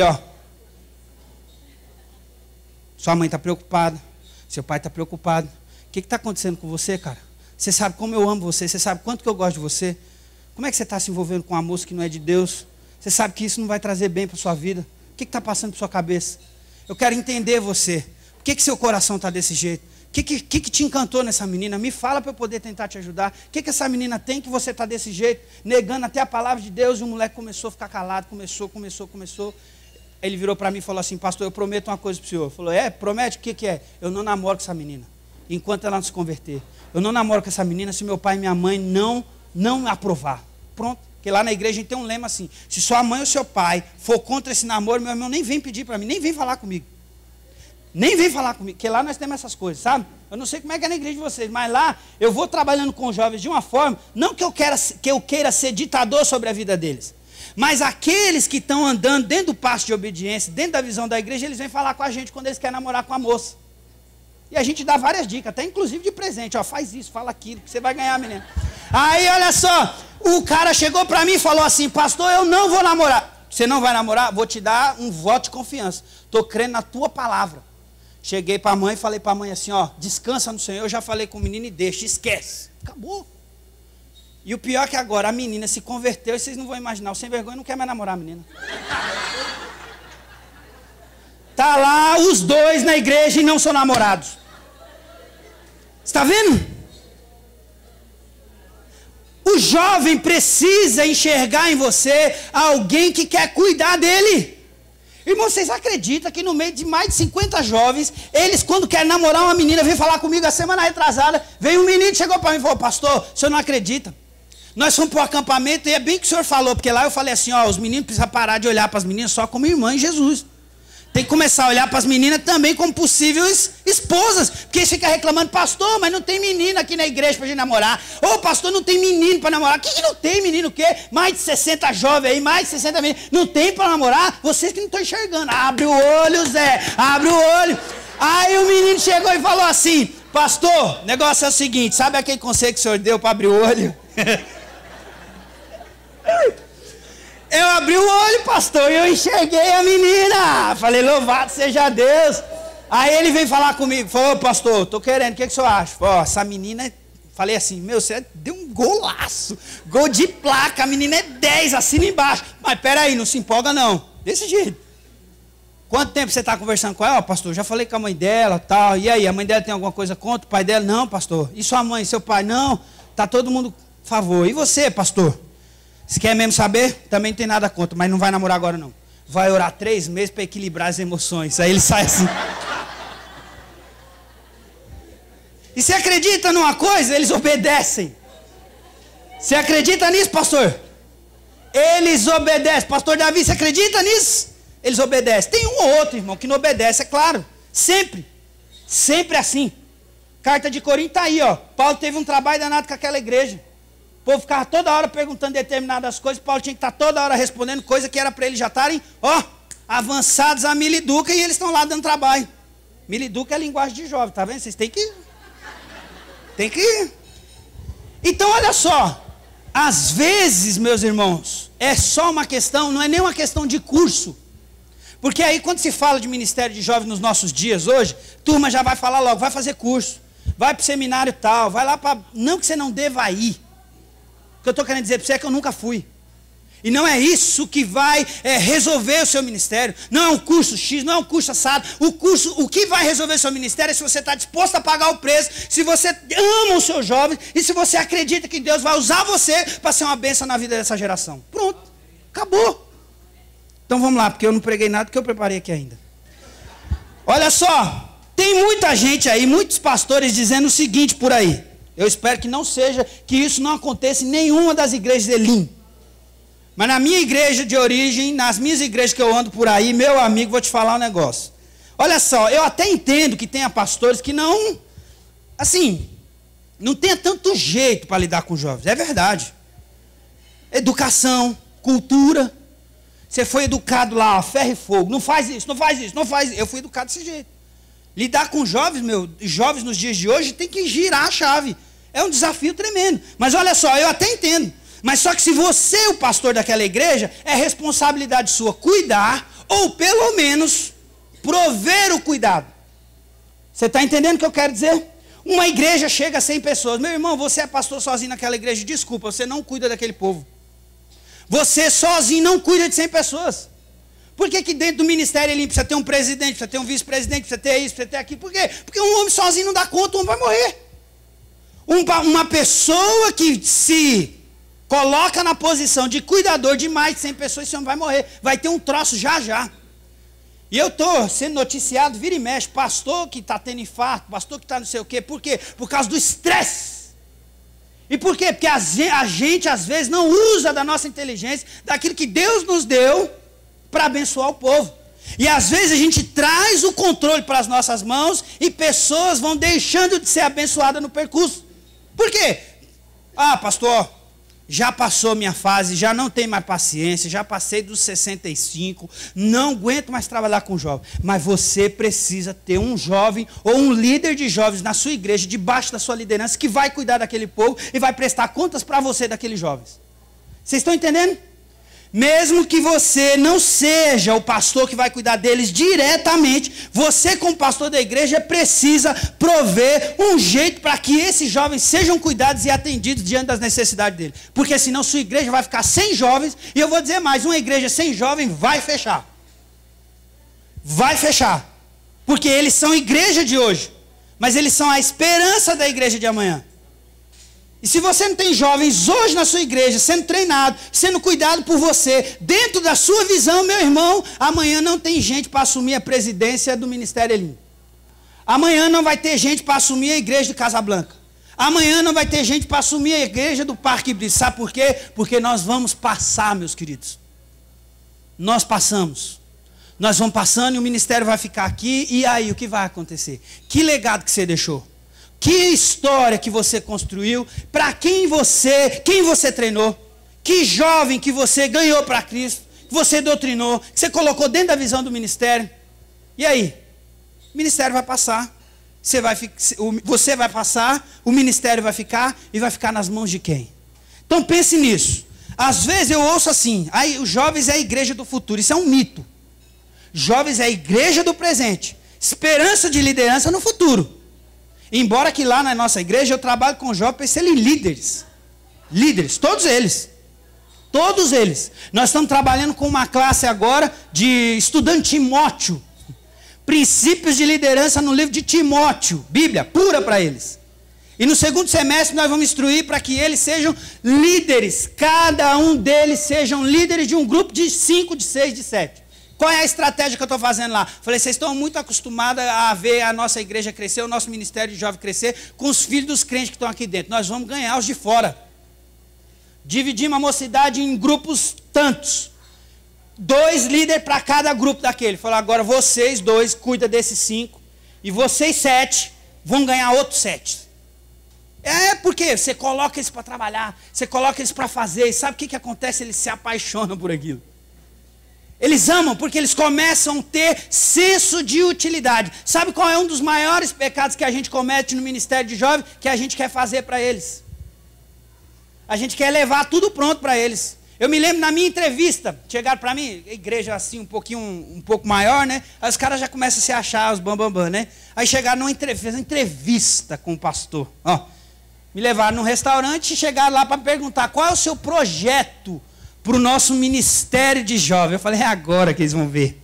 sua mãe está preocupada, seu pai está preocupado. O que está acontecendo com você, cara? Você sabe como eu amo você, você sabe quanto que eu gosto de você. Como é que você está se envolvendo com uma moça que não é de Deus? Você sabe que isso não vai trazer bem para a sua vida. O que está passando por sua cabeça? Eu quero entender você. Por que seu coração está desse jeito? O que te encantou nessa menina? Me fala para eu poder tentar te ajudar. O que essa menina tem que você está desse jeito? Negando até a palavra de Deus. E o moleque começou a ficar calado. Começou. Ele virou para mim e falou assim, pastor, eu prometo uma coisa para o senhor. Falou, promete? O que é? Eu não namoro com essa menina, enquanto ela não se converter. Eu não namoro com essa menina se meu pai e minha mãe não aprovar. Pronto. Porque lá na igreja a gente tem um lema assim, se sua mãe ou seu pai for contra esse namoro, meu irmão nem vem pedir para mim, nem vem falar comigo. Nem vem falar comigo, porque lá nós temos essas coisas, sabe? Eu não sei como é que é na igreja de vocês, mas lá eu vou trabalhando com jovens de uma forma, não que eu queira ser ditador sobre a vida deles, mas aqueles que estão andando dentro do passo de obediência, dentro da visão da igreja, eles vêm falar com a gente quando eles querem namorar com a moça. E a gente dá várias dicas, até inclusive de presente, faz isso, fala aquilo, que você vai ganhar, menina. Aí, olha só, o cara chegou para mim e falou assim, pastor, eu não vou namorar. Você não vai namorar? Vou te dar um voto de confiança. Estou crendo na tua palavra. Cheguei para a mãe e falei para a mãe assim, descansa no Senhor, eu já falei com o menino e deixa, esquece. Acabou. E o pior é que agora a menina se converteu e vocês não vão imaginar, o sem vergonha não quer mais namorar a menina. Tá lá os dois na igreja e não são namorados. Está vendo? O jovem precisa enxergar em você alguém que quer cuidar dele. Irmão, vocês acreditam que no meio de mais de 50 jovens, eles quando querem namorar uma menina, vem falar comigo a semana retrasada, veio um menino, chegou para mim e falou, pastor, o senhor não acredita? Nós fomos para o acampamento e é bem que o senhor falou, porque lá eu falei assim, os meninos precisam parar de olhar para as meninas só como irmã em Jesus. Tem que começar a olhar para as meninas também como possíveis esposas. Porque eles ficam reclamando, pastor, mas não tem menina aqui na igreja para a gente namorar. Ô, pastor, não tem menino para namorar. Que não tem menino o quê? Mais de 60 jovens aí, mais de 60 meninos. Não tem para namorar? Vocês que não estão enxergando. Abre o olho, Zé, abre o olho. Aí o menino chegou e falou assim, pastor, o negócio é o seguinte, sabe aquele conselho que o senhor deu para abrir o olho? Eu abri o olho, pastor, e eu enxerguei a menina. Falei, louvado seja Deus. Aí ele veio falar comigo, falou, pastor, tô querendo, o que o senhor acha? Falei, essa menina, falei assim, você deu um golaço, gol de placa, a menina é 10, assina embaixo. Mas peraí, não se empolga não, desse jeito. Quanto tempo você está conversando com ela? Pastor, já falei com a mãe dela, tal, e aí, a mãe dela tem alguma coisa contra, o pai dela? Não, pastor. E sua mãe, seu pai? Não, tá todo mundo a favor. E você, pastor? Se quer mesmo saber, também não tem nada contra, mas não vai namorar agora não. Vai orar 3 meses para equilibrar as emoções. Aí ele sai assim. E você acredita numa coisa? Eles obedecem. Você acredita nisso, pastor? Eles obedecem. Pastor Davi, você acredita nisso? Eles obedecem. Tem um ou outro, irmão, que não obedece, é claro. Sempre. Sempre assim. Carta de Corinto está aí, Paulo teve um trabalho danado com aquela igreja. O povo ficava toda hora perguntando determinadas coisas, Paulo tinha que estar toda hora respondendo coisa que era para eles já estarem, avançados a miliduca, e eles estão lá dando trabalho. Miliduca é linguagem de jovem, tá vendo? Vocês têm que... Então, olha só, às vezes, meus irmãos, é só uma questão, não é nem uma questão de curso, Porque aí quando se fala de ministério de jovens nos nossos dias hoje, turma já vai falar logo, vai fazer curso, vai para o seminário tal, vai lá para... Não que você não deva ir. O que eu estou querendo dizer para você é que eu nunca fui. E não é isso que vai resolver o seu ministério. Não é um curso X, não é um curso assado. O que vai resolver o seu ministério é se você está disposto a pagar o preço, se você ama os seus jovens e se você acredita que Deus vai usar você para ser uma bênção na vida dessa geração. Pronto, acabou. Então vamos lá, porque eu não preguei nada que eu preparei aqui ainda. Olha só, tem muita gente aí, muitos pastores dizendo o seguinte por aí. Eu espero que não seja, que isso não aconteça em nenhuma das igrejas de Elim. Mas na minha igreja de origem, nas minhas igrejas que eu ando por aí, meu amigo, vou te falar um negócio. Olha só, eu até entendo que tenha pastores que não, assim, não tenha tanto jeito para lidar com jovens. É verdade. Educação, cultura. Você foi educado lá, ó, ferro e fogo. Não faz isso, não faz isso, não faz isso. Eu fui educado desse jeito. Lidar com jovens, jovens nos dias de hoje, tem que girar a chave. É um desafio tremendo. Mas olha só, eu até entendo. Mas só que se você é o pastor daquela igreja, é responsabilidade sua cuidar, ou pelo menos prover o cuidado. Você está entendendo o que eu quero dizer? Uma igreja chega a 100 pessoas. Meu irmão, você é pastor sozinho naquela igreja, desculpa, você não cuida daquele povo. Você sozinho não cuida de 100 pessoas. Por que dentro do ministério ele precisa ter um presidente, precisa ter um vice-presidente, precisa ter isso, precisa ter aquilo? Por quê? Porque um homem sozinho não dá conta, um homem vai morrer. Uma pessoa que se coloca na posição de cuidador de mais de 100 pessoas, esse homem vai morrer. Vai ter um troço já já. E eu estou sendo noticiado, vira e mexe, pastor que está tendo infarto, pastor que está não sei o quê. Por quê? Por causa do estresse. E por quê? Porque a gente, às vezes, não usa da nossa inteligência, daquilo que Deus nos deu, para abençoar o povo. E às vezes a gente traz o controle para as nossas mãos e pessoas vão deixando de ser abençoadas no percurso. Por quê? Ah, pastor, já passou minha fase, já não tenho mais paciência, já passei dos 65, não aguento mais trabalhar com jovem. Mas você precisa ter um jovem ou um líder de jovens na sua igreja, debaixo da sua liderança, que vai cuidar daquele povo e vai prestar contas para você daqueles jovens. Vocês estão entendendo? Mesmo que você não seja o pastor que vai cuidar deles diretamente, você como pastor da igreja precisa prover um jeito para que esses jovens sejam cuidados e atendidos diante das necessidades deles. Porque senão sua igreja vai ficar sem jovens, e eu vou dizer mais, uma igreja sem jovem vai fechar. Vai fechar. Porque eles são igreja de hoje, mas eles são a esperança da igreja de amanhã. E se você não tem jovens hoje na sua igreja, sendo treinado, sendo cuidado por você, dentro da sua visão, meu irmão, amanhã não tem gente para assumir a presidência do Ministério Elim. Amanhã não vai ter gente para assumir a igreja de Casablanca. Amanhã não vai ter gente para assumir a igreja do Parque Brito. Sabe por quê? Porque nós vamos passar, meus queridos. Nós passamos. Nós vamos passando e o ministério vai ficar aqui. E aí, o que vai acontecer? Que legado que você deixou? Que história que você construiu, para quem você treinou, que jovem que você ganhou para Cristo, que você doutrinou, que você colocou dentro da visão do ministério. E aí? O ministério vai passar, você vai passar, o ministério vai ficar, e vai ficar nas mãos de quem? Então pense nisso. Às vezes eu ouço assim, aí os jovens é a igreja do futuro, isso é um mito. Jovens é a igreja do presente, esperança de liderança no futuro. Embora que lá na nossa igreja eu trabalho com jovens para serem líderes. Líderes, todos eles. Todos eles. Nós estamos trabalhando com uma classe agora de estudante Timóteo. Princípios de liderança no livro de Timóteo. Bíblia, pura para eles. E no segundo semestre nós vamos instruir para que eles sejam líderes. Cada um deles sejam líderes de um grupo de 5, de 6, de 7. Qual é a estratégia que eu estou fazendo lá? Falei, vocês estão muito acostumados a ver a nossa igreja crescer, o nosso ministério de jovem crescer, com os filhos dos crentes que estão aqui dentro. Nós vamos ganhar os de fora. Dividimos a mocidade em grupos tantos. 2 líderes para cada grupo daquele. Falei, agora vocês 2 cuidam desses 5. E vocês 7 vão ganhar outros 7. Porque você coloca eles para trabalhar, você coloca eles para fazer. E sabe o que acontece? Eles se apaixonam por aquilo. Eles amam porque eles começam a ter senso de utilidade. Sabe qual é um dos maiores pecados que a gente comete no ministério de jovens? Que a gente quer fazer para eles. A gente quer levar tudo pronto para eles. Eu me lembro na minha entrevista, chegaram para mim, igreja assim um pouco maior, né? Aí os caras já começam a se achar, os bambambam, né? Aí chegaram numa entrevista com o pastor. Ó, me levaram num restaurante e chegaram lá para perguntar qual é o seu projeto para o nosso ministério de jovens. Eu falei, é agora que eles vão ver.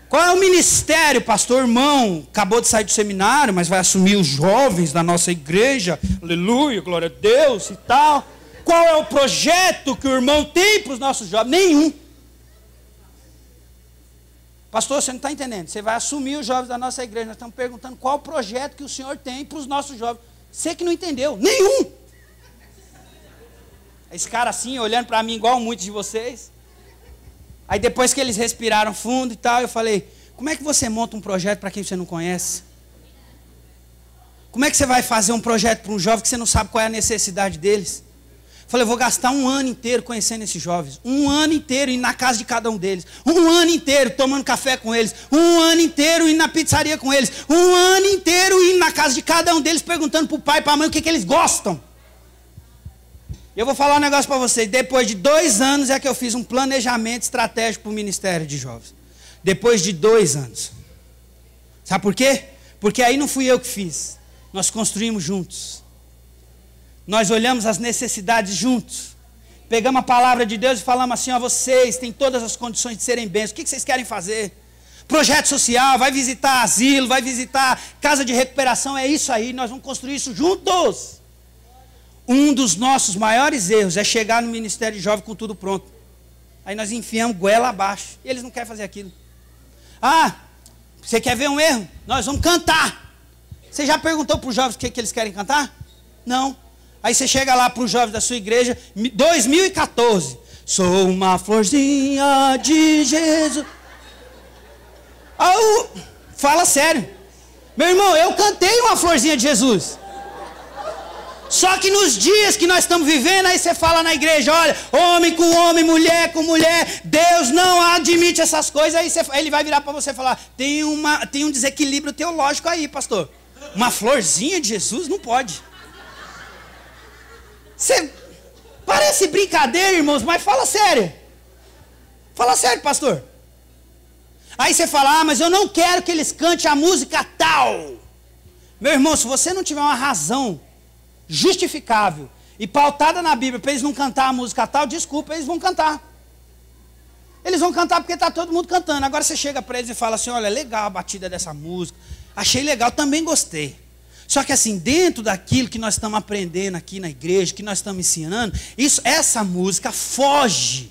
Qual é o ministério, pastor? Irmão, acabou de sair do seminário, mas vai assumir os jovens da nossa igreja. Aleluia, glória a Deus e tal. Qual é o projeto que o irmão tem para os nossos jovens? Nenhum. Pastor, você não está entendendo. Você vai assumir os jovens da nossa igreja. Nós estamos perguntando qual o projeto que o senhor tem para os nossos jovens. Você que não entendeu. Nenhum. Esse cara assim, olhando para mim igual muitos de vocês. Aí depois que eles respiraram fundo e tal, eu falei, como é que você monta um projeto para quem você não conhece? Como é que você vai fazer um projeto para um jovem que você não sabe qual é a necessidade deles? Falei, eu vou gastar um ano inteiro conhecendo esses jovens. Um ano inteiro indo na casa de cada um deles. Um ano inteiro tomando café com eles. Um ano inteiro indo na pizzaria com eles. Um ano inteiro indo na casa de cada um deles, perguntando para o pai e para a mãe o que eles gostam. Eu vou falar um negócio para vocês. Depois de 2 anos é que eu fiz um planejamento estratégico para o Ministério de Jovens. Depois de 2 anos. Sabe por quê? Porque aí não fui eu que fiz. Nós construímos juntos. Nós olhamos as necessidades juntos. Pegamos a palavra de Deus e falamos assim, ó, vocês têm todas as condições de serem bênçãos. O que vocês querem fazer? Projeto social, vai visitar asilo, vai visitar casa de recuperação. É isso aí, nós vamos construir isso juntos. Um dos nossos maiores erros é chegar no Ministério de Jovem com tudo pronto. Aí nós enfiamos goela abaixo. E eles não querem fazer aquilo. Ah, você quer ver um erro? Nós vamos cantar. Você já perguntou para os jovens o que eles querem cantar? Não. Aí você chega lá para os jovens da sua igreja, 2014. Sou uma florzinha de Jesus. Fala sério. Meu irmão, eu cantei uma florzinha de Jesus. Só que nos dias que nós estamos vivendo, aí você fala na igreja, olha, homem com homem, mulher com mulher, Deus não admite essas coisas. Aí ele vai virar para você e falar, tem um desequilíbrio teológico aí, pastor. Uma florzinha de Jesus não pode. Parece brincadeira, irmãos, mas fala sério. Fala sério, pastor. Aí você fala, mas eu não quero que eles cantem a música tal. Meu irmão, se você não tiver uma razão justificável e pautada na Bíblia para eles não cantar a música tal, desculpa, eles vão cantar. Eles vão cantar porque está todo mundo cantando. Agora você chega para eles e fala assim, olha, legal a batida dessa música, achei legal, também gostei. Só que assim, dentro daquilo que nós estamos aprendendo aqui na igreja, que nós estamos ensinando, essa música foge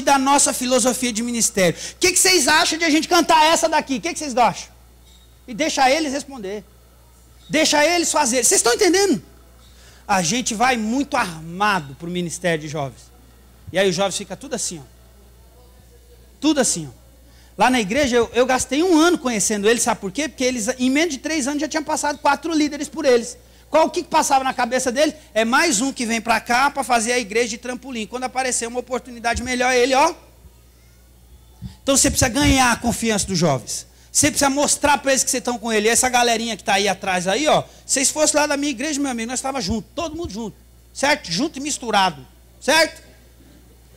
da nossa filosofia de ministério. O que vocês acham de a gente cantar essa daqui? O que vocês acham? E deixa eles responder. Deixa eles fazerem. Vocês estão entendendo? A gente vai muito armado para o Ministério de Jovens. E aí os jovens ficam tudo assim, ó. Tudo assim, ó. Lá na igreja eu gastei 1 ano conhecendo eles, sabe por quê? Porque eles, em menos de 3 anos, já tinham passado 4 líderes por eles. O que passava na cabeça deles? É mais um que vem para cá para fazer a igreja de trampolim. Quando aparecer uma oportunidade melhor, ele, ó. Então você precisa ganhar a confiança dos jovens. Você precisa mostrar para eles que vocês estão com ele. E essa galerinha que está aí atrás aí, ó. Se vocês fossem lá da minha igreja, meu amigo, nós estávamos juntos, todo mundo junto. Certo? Junto e misturado. Certo?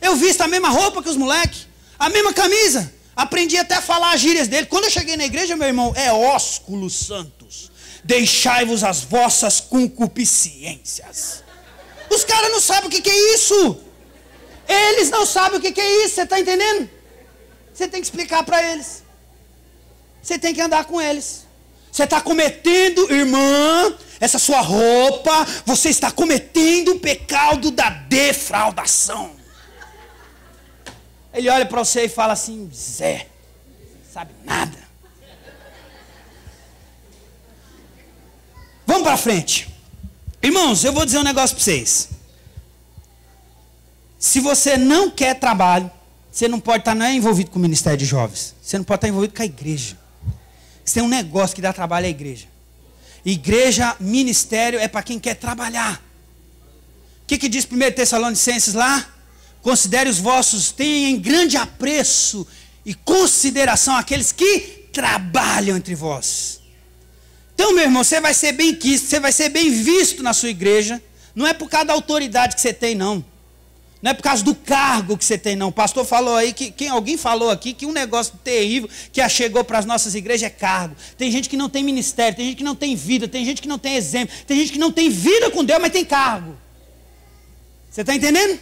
Eu visto a mesma roupa que os moleques, a mesma camisa. Aprendi até a falar as gírias dele. Quando eu cheguei na igreja, meu irmão, é ósculos santos. Deixai-vos as vossas concupiscências. Os caras não sabem o que é isso. Eles não sabem o que é isso, você está entendendo? Você tem que explicar para eles. Você tem que andar com eles. Você está cometendo, irmã, essa sua roupa, você está cometendo o pecado da defraudação. Ele olha para você e fala assim, Zé, sabe nada. Vamos para frente. Irmãos, eu vou dizer um negócio para vocês. Se você não quer trabalho, você não pode estar envolvido com o Ministério de Jovens. Você não pode estar envolvido com a igreja. Você tem um negócio que dá trabalho à igreja. Igreja, ministério é para quem quer trabalhar. O que diz 1 Tessalonicenses lá? Considere os vossos, tenham em grande apreço e consideração aqueles que trabalham entre vós. Então, meu irmão, você vai ser bem quisto, você vai ser bem visto na sua igreja, Não é por causa da autoridade que você tem, não. Não é por causa do cargo que você tem, não. O pastor falou aí, alguém falou aqui que um negócio terrível que chegou para as nossas igrejas é cargo. Tem gente que não tem ministério, tem gente que não tem vida, tem gente que não tem exemplo, tem gente que não tem vida com Deus, mas tem cargo. Você está entendendo?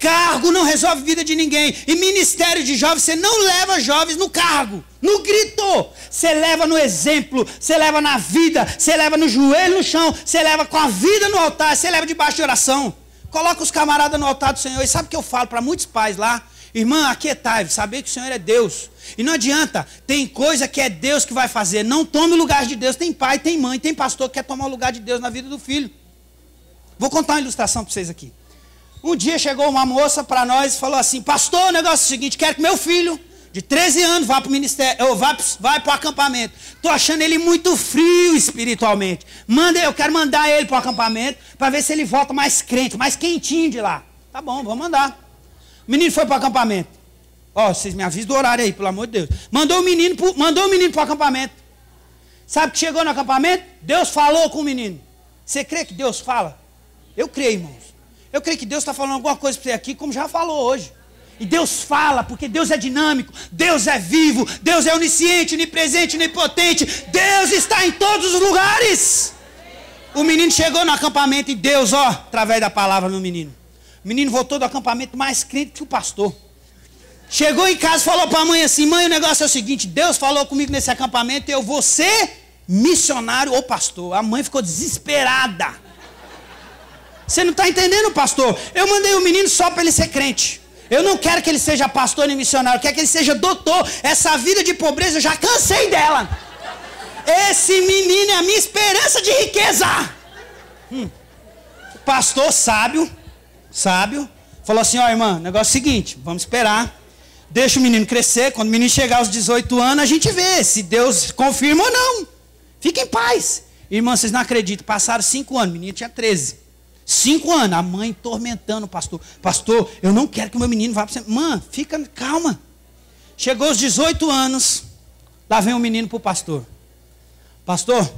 Cargo não resolve vida de ninguém. E ministério de jovens, você não leva jovens no cargo, no grito. Você leva no exemplo, você leva na vida, você leva no joelho no chão, você leva com a vida no altar, você leva debaixo de oração. Coloca os camaradas no altar do Senhor. E sabe o que eu falo para muitos pais lá? Irmã, aquietai-vos, saber que o Senhor é Deus. E não adianta, tem coisa que é Deus que vai fazer. Não tome o lugar de Deus. Tem pai, tem mãe, tem pastor que quer tomar o lugar de Deus na vida do filho. Vou contar uma ilustração para vocês aqui. Um dia chegou uma moça para nós e falou assim: pastor, o negócio é o seguinte, quero que meu filho de 13 anos vá para o ministério, ou vai para o acampamento. Estou achando ele muito frio espiritualmente. Eu quero mandar ele para o acampamento para ver se ele volta mais crente, mais quentinho de lá. Tá bom, vou mandar. O menino foi para o acampamento. Ó, vocês me avisam do horário aí, pelo amor de Deus. Mandou o menino para o acampamento. Sabe que chegou no acampamento? Deus falou com o menino. Você crê que Deus fala? Eu creio, irmãos. Eu creio que Deus está falando alguma coisa para você aqui, como já falou hoje. E Deus fala, porque Deus é dinâmico, Deus é vivo, Deus é onisciente, onipresente, onipotente. Deus está em todos os lugares. O menino chegou no acampamento e Deus, através da palavra no menino. O menino voltou do acampamento mais crente que o pastor. Chegou em casa e falou para a mãe assim: mãe, o negócio é o seguinte, Deus falou comigo nesse acampamento e eu vou ser missionário ou pastor. A mãe ficou desesperada. Você não está entendendo, pastor? Eu mandei o menino só para ele ser crente. Eu não quero que ele seja pastor nem missionário, eu quero que ele seja doutor. Essa vida de pobreza eu já cansei dela. Esse menino é a minha esperança de riqueza. O pastor sábio, falou assim: ó, irmã, o negócio é o seguinte, vamos esperar. Deixa o menino crescer, quando o menino chegar aos 18 anos, a gente vê se Deus confirma ou não. Fique em paz. Irmã, vocês não acreditam, passaram 5 anos, o menino tinha 13. 5 anos, a mãe tormentando o pastor. Pastor, eu não quero que o meu menino vá para você. Mãe, fica calma. Chegou aos 18 anos, lá vem o menino para o pastor. Pastor,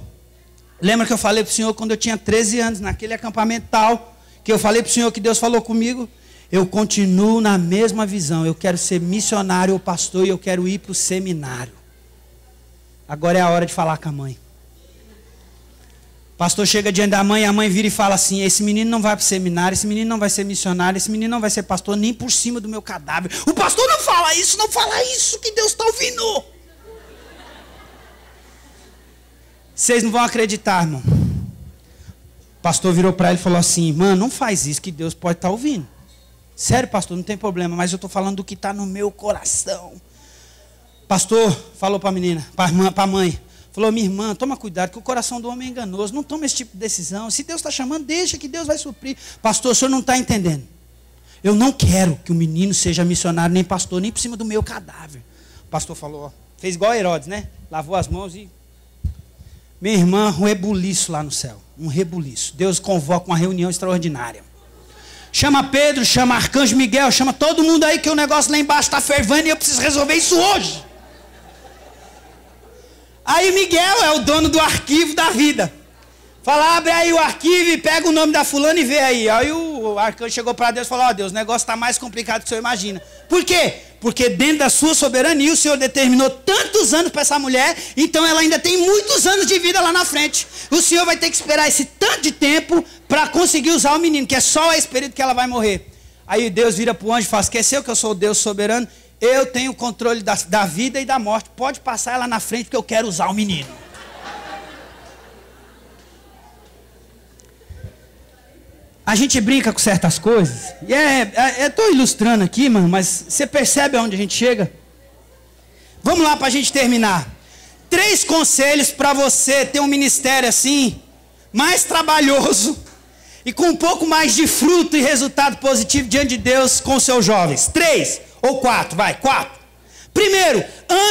lembra que eu falei para o senhor quando eu tinha 13 anos, naquele acampamento tal, que eu falei para o senhor que Deus falou comigo? Eu continuo na mesma visão. Eu quero ser missionário ou pastor e eu quero ir para o seminário. Agora é a hora de falar com a mãe. Pastor chega diante da mãe, a mãe vira e fala assim: esse menino não vai para o seminário, esse menino não vai ser missionário, esse menino não vai ser pastor nem por cima do meu cadáver. O pastor não fala isso que Deus está ouvindo. Vocês não vão acreditar, irmão. O pastor virou para ele e falou assim: mano, não faz isso que Deus pode estar ouvindo. Sério, pastor, não tem problema, mas eu estou falando do que está no meu coração. Pastor falou para a menina, para a mãe. Falou: minha irmã, toma cuidado, que o coração do homem é enganoso. Não toma esse tipo de decisão. Se Deus está chamando, deixa que Deus vai suprir. Pastor, o senhor não está entendendo. Eu não quero que o menino seja missionário, nem pastor, nem por cima do meu cadáver. O pastor falou, fez igual a Herodes, né? Lavou as mãos e... Minha irmã, um rebuliço lá no céu. Um rebuliço. Deus convoca uma reunião extraordinária. Chama Pedro, chama Arcanjo Miguel, chama todo mundo aí que o negócio lá embaixo está fervendo e eu preciso resolver isso hoje. Aí Miguel é o dono do arquivo da vida. Fala: abre aí o arquivo e pega o nome da fulana e vê aí. Aí o arcanjo chegou para Deus e falou: ó Deus, o negócio está mais complicado do que o senhor imagina. Por quê? Porque dentro da sua soberania o senhor determinou tantos anos para essa mulher, então ela ainda tem muitos anos de vida lá na frente. O senhor vai ter que esperar esse tanto de tempo para conseguir usar o menino, que é só esse período que ela vai morrer. Aí Deus vira para o anjo e fala: esqueceu que eu sou o Deus soberano? Eu tenho o controle da vida e da morte. Pode passar ela na frente porque eu quero usar o menino. A gente brinca com certas coisas. E estou ilustrando aqui, mano, mas você percebe aonde a gente chega? Vamos lá para a gente terminar. 3 conselhos para você ter um ministério assim, mais trabalhoso e com um pouco mais de fruto e resultado positivo diante de Deus com os seus jovens. 3 ou 4, vai, 4. Primeiro,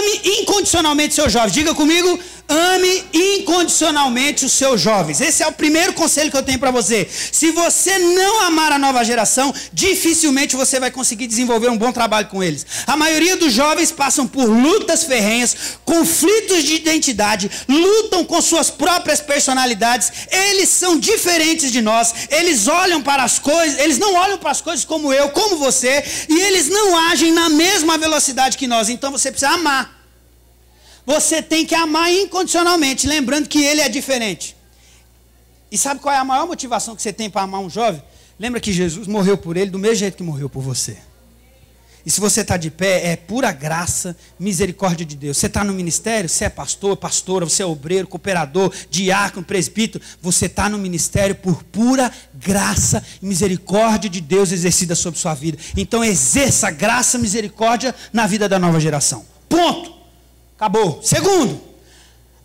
ame incondicionalmente os seus jovens. Diga comigo, ame incondicionalmente os seus jovens. Esse é o primeiro conselho que eu tenho para você. Se você não amar a nova geração, dificilmente você vai conseguir desenvolver um bom trabalho com eles. A maioria dos jovens passam por lutas ferrenhas, conflitos de identidade, lutam com suas próprias personalidades. Eles são diferentes de nós. Eles olham para as coisas, eles não olham para as coisas como eu, como você, e eles não agem na mesma velocidade que nós. Então você precisa amar. Você tem que amar incondicionalmente, lembrando que ele é diferente. E sabe qual é a maior motivação que você tem para amar um jovem? Lembra que Jesus morreu por ele do mesmo jeito que morreu por você. E se você está de pé, é pura graça, misericórdia de Deus. Você está no ministério, você é pastor, pastora, você é obreiro, cooperador, diácono, presbítero. Você está no ministério por pura graça e misericórdia de Deus exercida sobre sua vida. Então exerça graça e misericórdia na vida da nova geração. Ponto. Acabou. Segundo,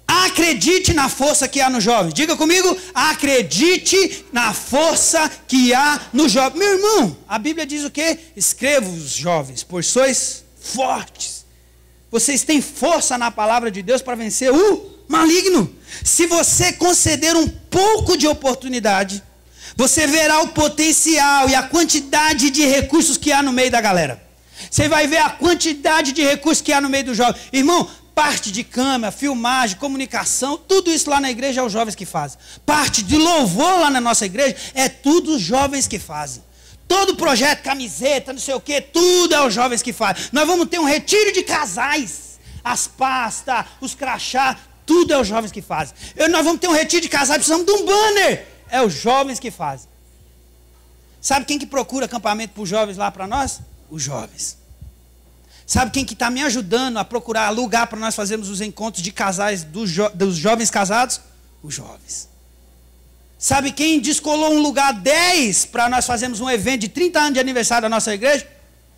acredite na força que há no jovem. Diga comigo, acredite na força que há no jovem. Meu irmão, a Bíblia diz o quê? Escreva-os, jovens, pois sois fortes. Vocês têm força na palavra de Deus para vencer o maligno. Se você conceder um pouco de oportunidade, você verá o potencial e a quantidade de recursos que há no meio da galera. Você vai ver a quantidade de recursos que há no meio do jovem. Irmão, parte de câmera, filmagem, comunicação, tudo isso lá na igreja é os jovens que fazem. Parte de louvor lá na nossa igreja é tudo os jovens que fazem. Todo projeto, camiseta, não sei o que, tudo é os jovens que fazem. Nós vamos ter um retiro de casais, as pastas, os crachá, tudo é os jovens que fazem. Nós vamos ter um retiro de casais, precisamos de um banner, é os jovens que fazem. Sabe quem que procura acampamento para os jovens lá para nós? Os jovens. Sabe quem que está me ajudando a procurar lugar para nós fazermos os encontros de casais dos jovens casados? Os jovens. Sabe quem descolou um lugar 10 para nós fazermos um evento de 30 anos de aniversário da nossa igreja?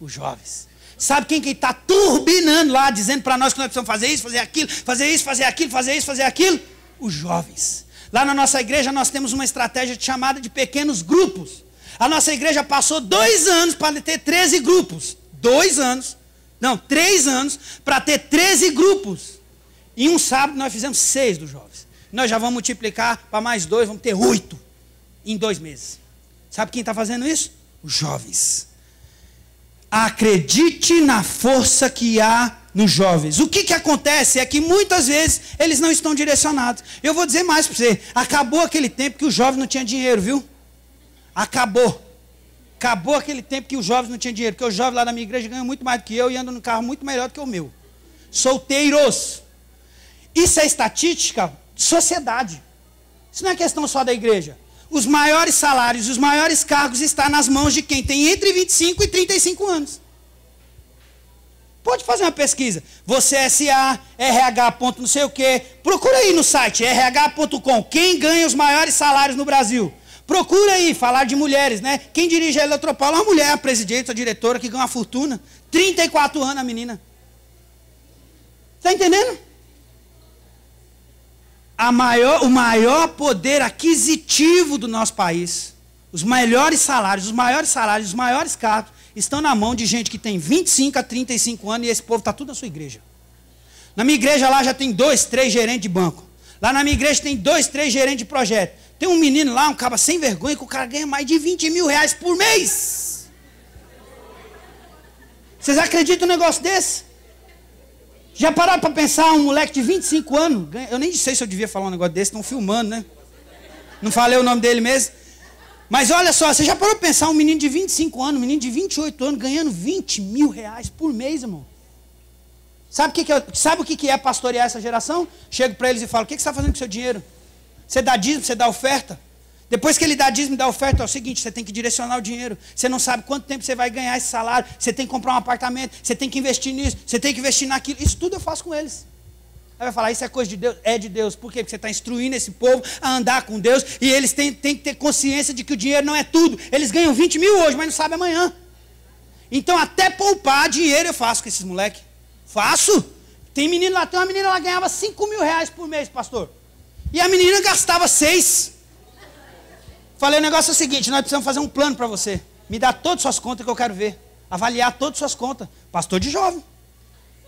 Os jovens. Sabe quem que está turbinando lá, dizendo para nós que nós precisamos fazer isso, fazer aquilo, fazer isso, fazer aquilo, fazer isso, fazer aquilo? Os jovens. Lá na nossa igreja nós temos uma estratégia chamada de pequenos grupos. A nossa igreja passou 2 anos para ter 13 grupos. 3 anos para ter 13 grupos. Em um sábado nós fizemos 6 dos jovens. Nós já vamos multiplicar para mais 2, vamos ter 8 em 2 meses. Sabe quem está fazendo isso? Os jovens. Acredite na força que há nos jovens. O que acontece é que muitas vezes eles não estão direcionados. Eu vou dizer mais para você. Acabou aquele tempo que os jovens não tinham dinheiro, viu? Acabou aquele tempo que os jovens não tinham dinheiro, porque os jovens lá da minha igreja ganham muito mais do que eu e andam num carro muito melhor do que o meu. Solteiros. Isso é estatística de sociedade. Isso não é questão só da igreja. Os maiores salários, os maiores cargos estão nas mãos de quem tem entre 25 e 35 anos. Pode fazer uma pesquisa. Você SA, RH. Não sei o quê. Procura aí no site, rh.com. Quem ganha os maiores salários no Brasil? Procura aí, falar de mulheres, né? Quem dirige a Eletropaulo é uma mulher, a presidente, a diretora, que ganha uma fortuna. 34 anos a menina. Está entendendo? O maior poder aquisitivo do nosso país, os melhores salários, os maiores cargos, estão na mão de gente que tem 25 a 35 anos e esse povo está tudo na sua igreja. Na minha igreja lá já tem 2, 3 gerentes de banco. Lá na minha igreja tem 2, 3 gerentes de projeto. Tem um menino lá, um cara sem vergonha, que o cara ganha mais de 20 mil reais por mês. Vocês acreditam num negócio desse? Já pararam para pensar um moleque de 25 anos? Eu nem sei se eu devia falar um negócio desse, estão filmando, né? Não falei o nome dele mesmo. Mas olha só, você já parou para pensar um menino de 25 anos, um menino de 28 anos, ganhando 20 mil reais por mês, irmão? Sabe o que é pastorear essa geração? Chego para eles e falo, o que você está fazendo com o seu dinheiro? Você dá dízimo, você dá oferta. Depois que ele dá dízimo e dá oferta, é o seguinte, você tem que direcionar o dinheiro. Você não sabe quanto tempo você vai ganhar esse salário. Você tem que comprar um apartamento, você tem que investir nisso, você tem que investir naquilo. Isso tudo eu faço com eles. Aí vai falar, isso é coisa de Deus? É de Deus. Por quê? Porque você está instruindo esse povo a andar com Deus e eles têm que ter consciência de que o dinheiro não é tudo. Eles ganham 20 mil hoje, mas não sabem amanhã. Então até poupar dinheiro eu faço com esses moleques. Faço. Tem uma menina lá que ganhava 5 mil reais por mês, pastor. E a menina gastava 6. Falei, o negócio é o seguinte, nós precisamos fazer um plano para você. Me dá todas as suas contas que eu quero ver. Avaliar todas as suas contas. Pastor de jovem.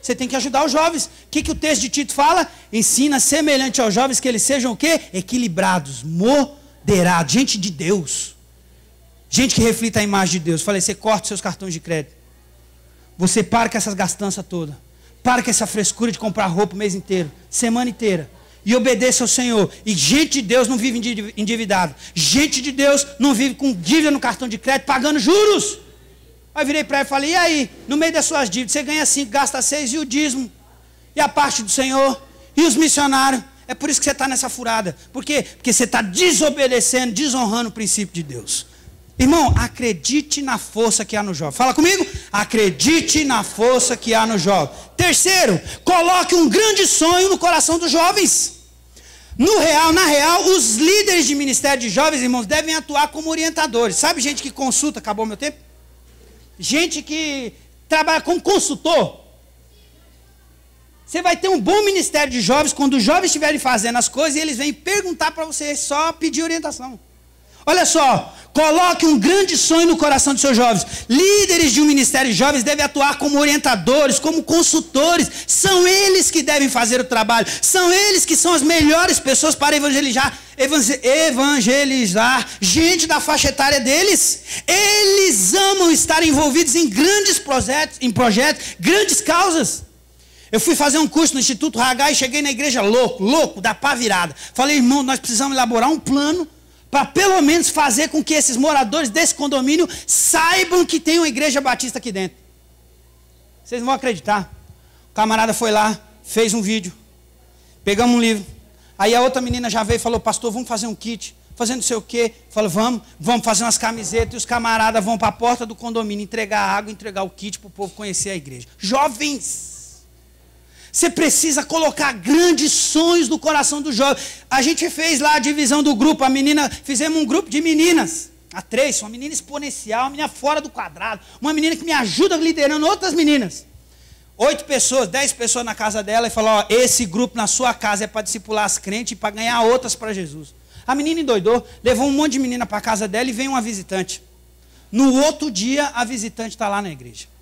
Você tem que ajudar os jovens. O que o texto de Tito fala? Ensina semelhante aos jovens que eles sejam o quê? Equilibrados, moderados, gente de Deus. Gente que reflita a imagem de Deus. Falei, você corta os seus cartões de crédito. Você para com essas gastanças todas. Para com essa frescura de comprar roupa o mês inteiro, semana inteira. E obedeça ao Senhor. E gente de Deus não vive endividado. Gente de Deus não vive com dívida no cartão de crédito, pagando juros. Aí virei para ele e falei, e aí? No meio das suas dívidas, você ganha 5, gasta 6, e o dízimo? E a parte do Senhor? E os missionários? É por isso que você está nessa furada. Por quê? Porque você está desobedecendo, desonrando o princípio de Deus. Irmão, acredite na força que há no jovem. Fala comigo. Acredite na força que há no jovem. Terceiro, coloque um grande sonho no coração dos jovens. Na real, os líderes de ministério de jovens, irmãos, devem atuar como orientadores. Sabe gente que consulta, acabou meu tempo? Gente que trabalha como consultor. Você vai ter um bom ministério de jovens quando os jovens estiverem fazendo as coisas e eles vêm perguntar para você, só pedir orientação. Olha só, coloque um grande sonho no coração dos seus jovens. Líderes de um ministério de jovens devem atuar como orientadores, como consultores. São eles que devem fazer o trabalho. São eles que são as melhores pessoas para evangelizar gente da faixa etária deles. Eles amam estar envolvidos em grandes projetos, grandes causas. Eu fui fazer um curso no Instituto Haggai e cheguei na igreja louco, da pá virada. Falei, irmão, nós precisamos elaborar um plano para pelo menos fazer com que esses moradores desse condomínio saibam que tem uma igreja batista aqui dentro. Vocês não vão acreditar. O camarada foi lá, fez um vídeo, pegamos um livro. Aí a outra menina já veio e falou, pastor, vamos fazer um kit, fazendo não sei o quê. Falou, vamos fazer umas camisetas. E os camaradas vão para a porta do condomínio entregar água, entregar o kit para o povo conhecer a igreja. Jovens! Você precisa colocar grandes sonhos no coração do jovem. A gente fez lá a divisão do grupo. Fizemos um grupo de meninas. A 3, uma menina exponencial, uma menina fora do quadrado. Uma menina que me ajuda liderando outras meninas. 8 pessoas, 10 pessoas na casa dela. E falou, esse grupo na sua casa é para discipular as crentes e para ganhar outras para Jesus. A menina endoidou, levou um monte de menina para a casa dela e veio uma visitante. No outro dia, a visitante está lá na igreja.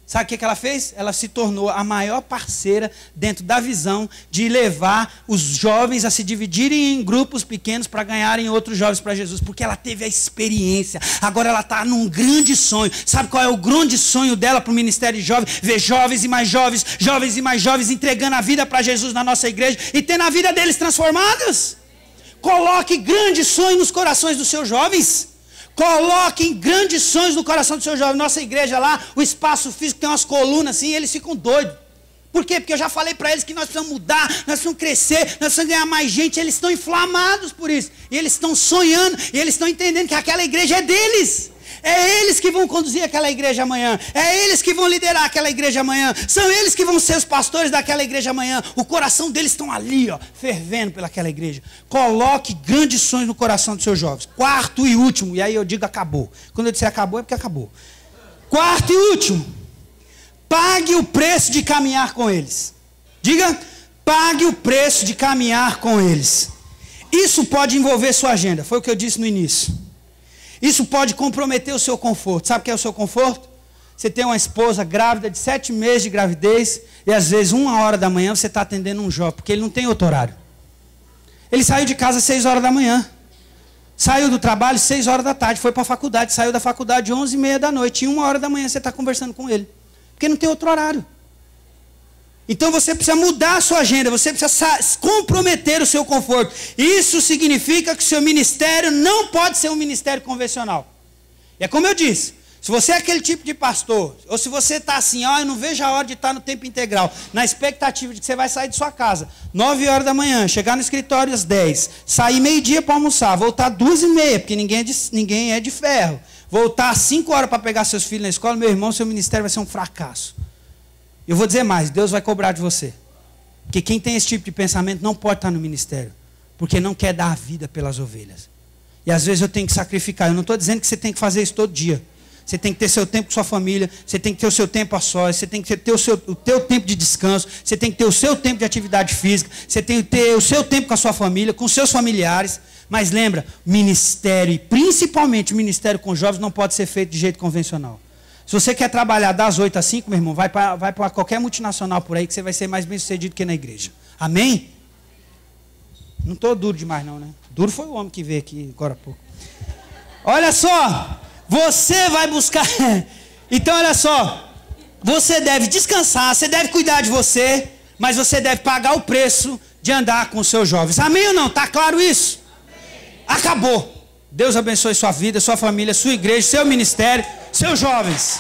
Sabe o que ela fez? Ela se tornou a maior parceira dentro da visão de levar os jovens a se dividirem em grupos pequenos para ganharem outros jovens para Jesus, porque ela teve a experiência. Agora ela está num grande sonho. Sabe qual é o grande sonho dela para o ministério de jovens? Ver jovens e mais jovens, jovens e mais jovens entregando a vida para Jesus na nossa igreja e tendo a vida deles transformadas. Coloque grandes sonhos nos corações dos seus jovens. Coloquem grandes sonhos no coração do seu jovem. Nossa igreja lá, o espaço físico tem umas colunas assim, eles ficam doidos. Por quê? Porque eu já falei para eles que nós precisamos mudar, nós precisamos crescer, nós precisamos ganhar mais gente. Eles estão inflamados por isso. E eles estão sonhando, e eles estão entendendo que aquela igreja é deles. É eles que vão conduzir aquela igreja amanhã. É eles que vão liderar aquela igreja amanhã. São eles que vão ser os pastores daquela igreja amanhã. O coração deles estão ali, fervendo pelaquela igreja. Coloque grandes sonhos no coração dos seus jovens. Quarto e último, e aí eu digo acabou. Quando eu disser acabou, é porque acabou. Quarto e último. Pague o preço de caminhar com eles. Diga, pague o preço de caminhar com eles. Isso pode envolver sua agenda. Foi o que eu disse no início. Isso pode comprometer o seu conforto. Sabe o que é o seu conforto? Você tem uma esposa grávida de 7 meses de gravidez e às vezes 1h da manhã você está atendendo um jovem, porque ele não tem outro horário. Ele saiu de casa às 6 horas da manhã. Saiu do trabalho às 6 horas da tarde, foi para a faculdade, saiu da faculdade às 11h30 da noite. E 1h da manhã você está conversando com ele. Porque não tem outro horário. Então você precisa mudar a sua agenda, você precisa comprometer o seu conforto. Isso significa que o seu ministério não pode ser um ministério convencional. E é como eu disse, se você é aquele tipo de pastor, ou se você está assim, eu não vejo a hora de estar no tempo integral, na expectativa de que você vai sair de sua casa, 9 horas da manhã, chegar no escritório às 10, sair meio-dia para almoçar, voltar 2h30, porque ninguém é de ferro, voltar às 5 horas para pegar seus filhos na escola, meu irmão, seu ministério vai ser um fracasso. Eu vou dizer mais, Deus vai cobrar de você. Porque quem tem esse tipo de pensamento não pode estar no ministério. Porque não quer dar a vida pelas ovelhas. E às vezes eu tenho que sacrificar. Eu não estou dizendo que você tem que fazer isso todo dia. Você tem que ter seu tempo com sua família. Você tem que ter o seu tempo a sós. Você tem que ter o teu tempo de descanso. Você tem que ter o seu tempo de atividade física. Você tem que ter o seu tempo com a sua família, com seus familiares. Mas lembra, ministério, e principalmente o ministério com jovens, não pode ser feito de jeito convencional. Se você quer trabalhar das 8 às 5, meu irmão, vai para qualquer multinacional por aí que você vai ser mais bem sucedido que na igreja. Amém? Não estou duro demais não, né? Duro foi o homem que veio aqui agora há pouco. Olha só, você vai buscar... Então olha só, você deve descansar, você deve cuidar de você, mas você deve pagar o preço de andar com os seus jovens. Amém ou não? Está claro isso? Amém. Acabou. Deus abençoe sua vida, sua família, sua igreja, seu ministério, seus jovens.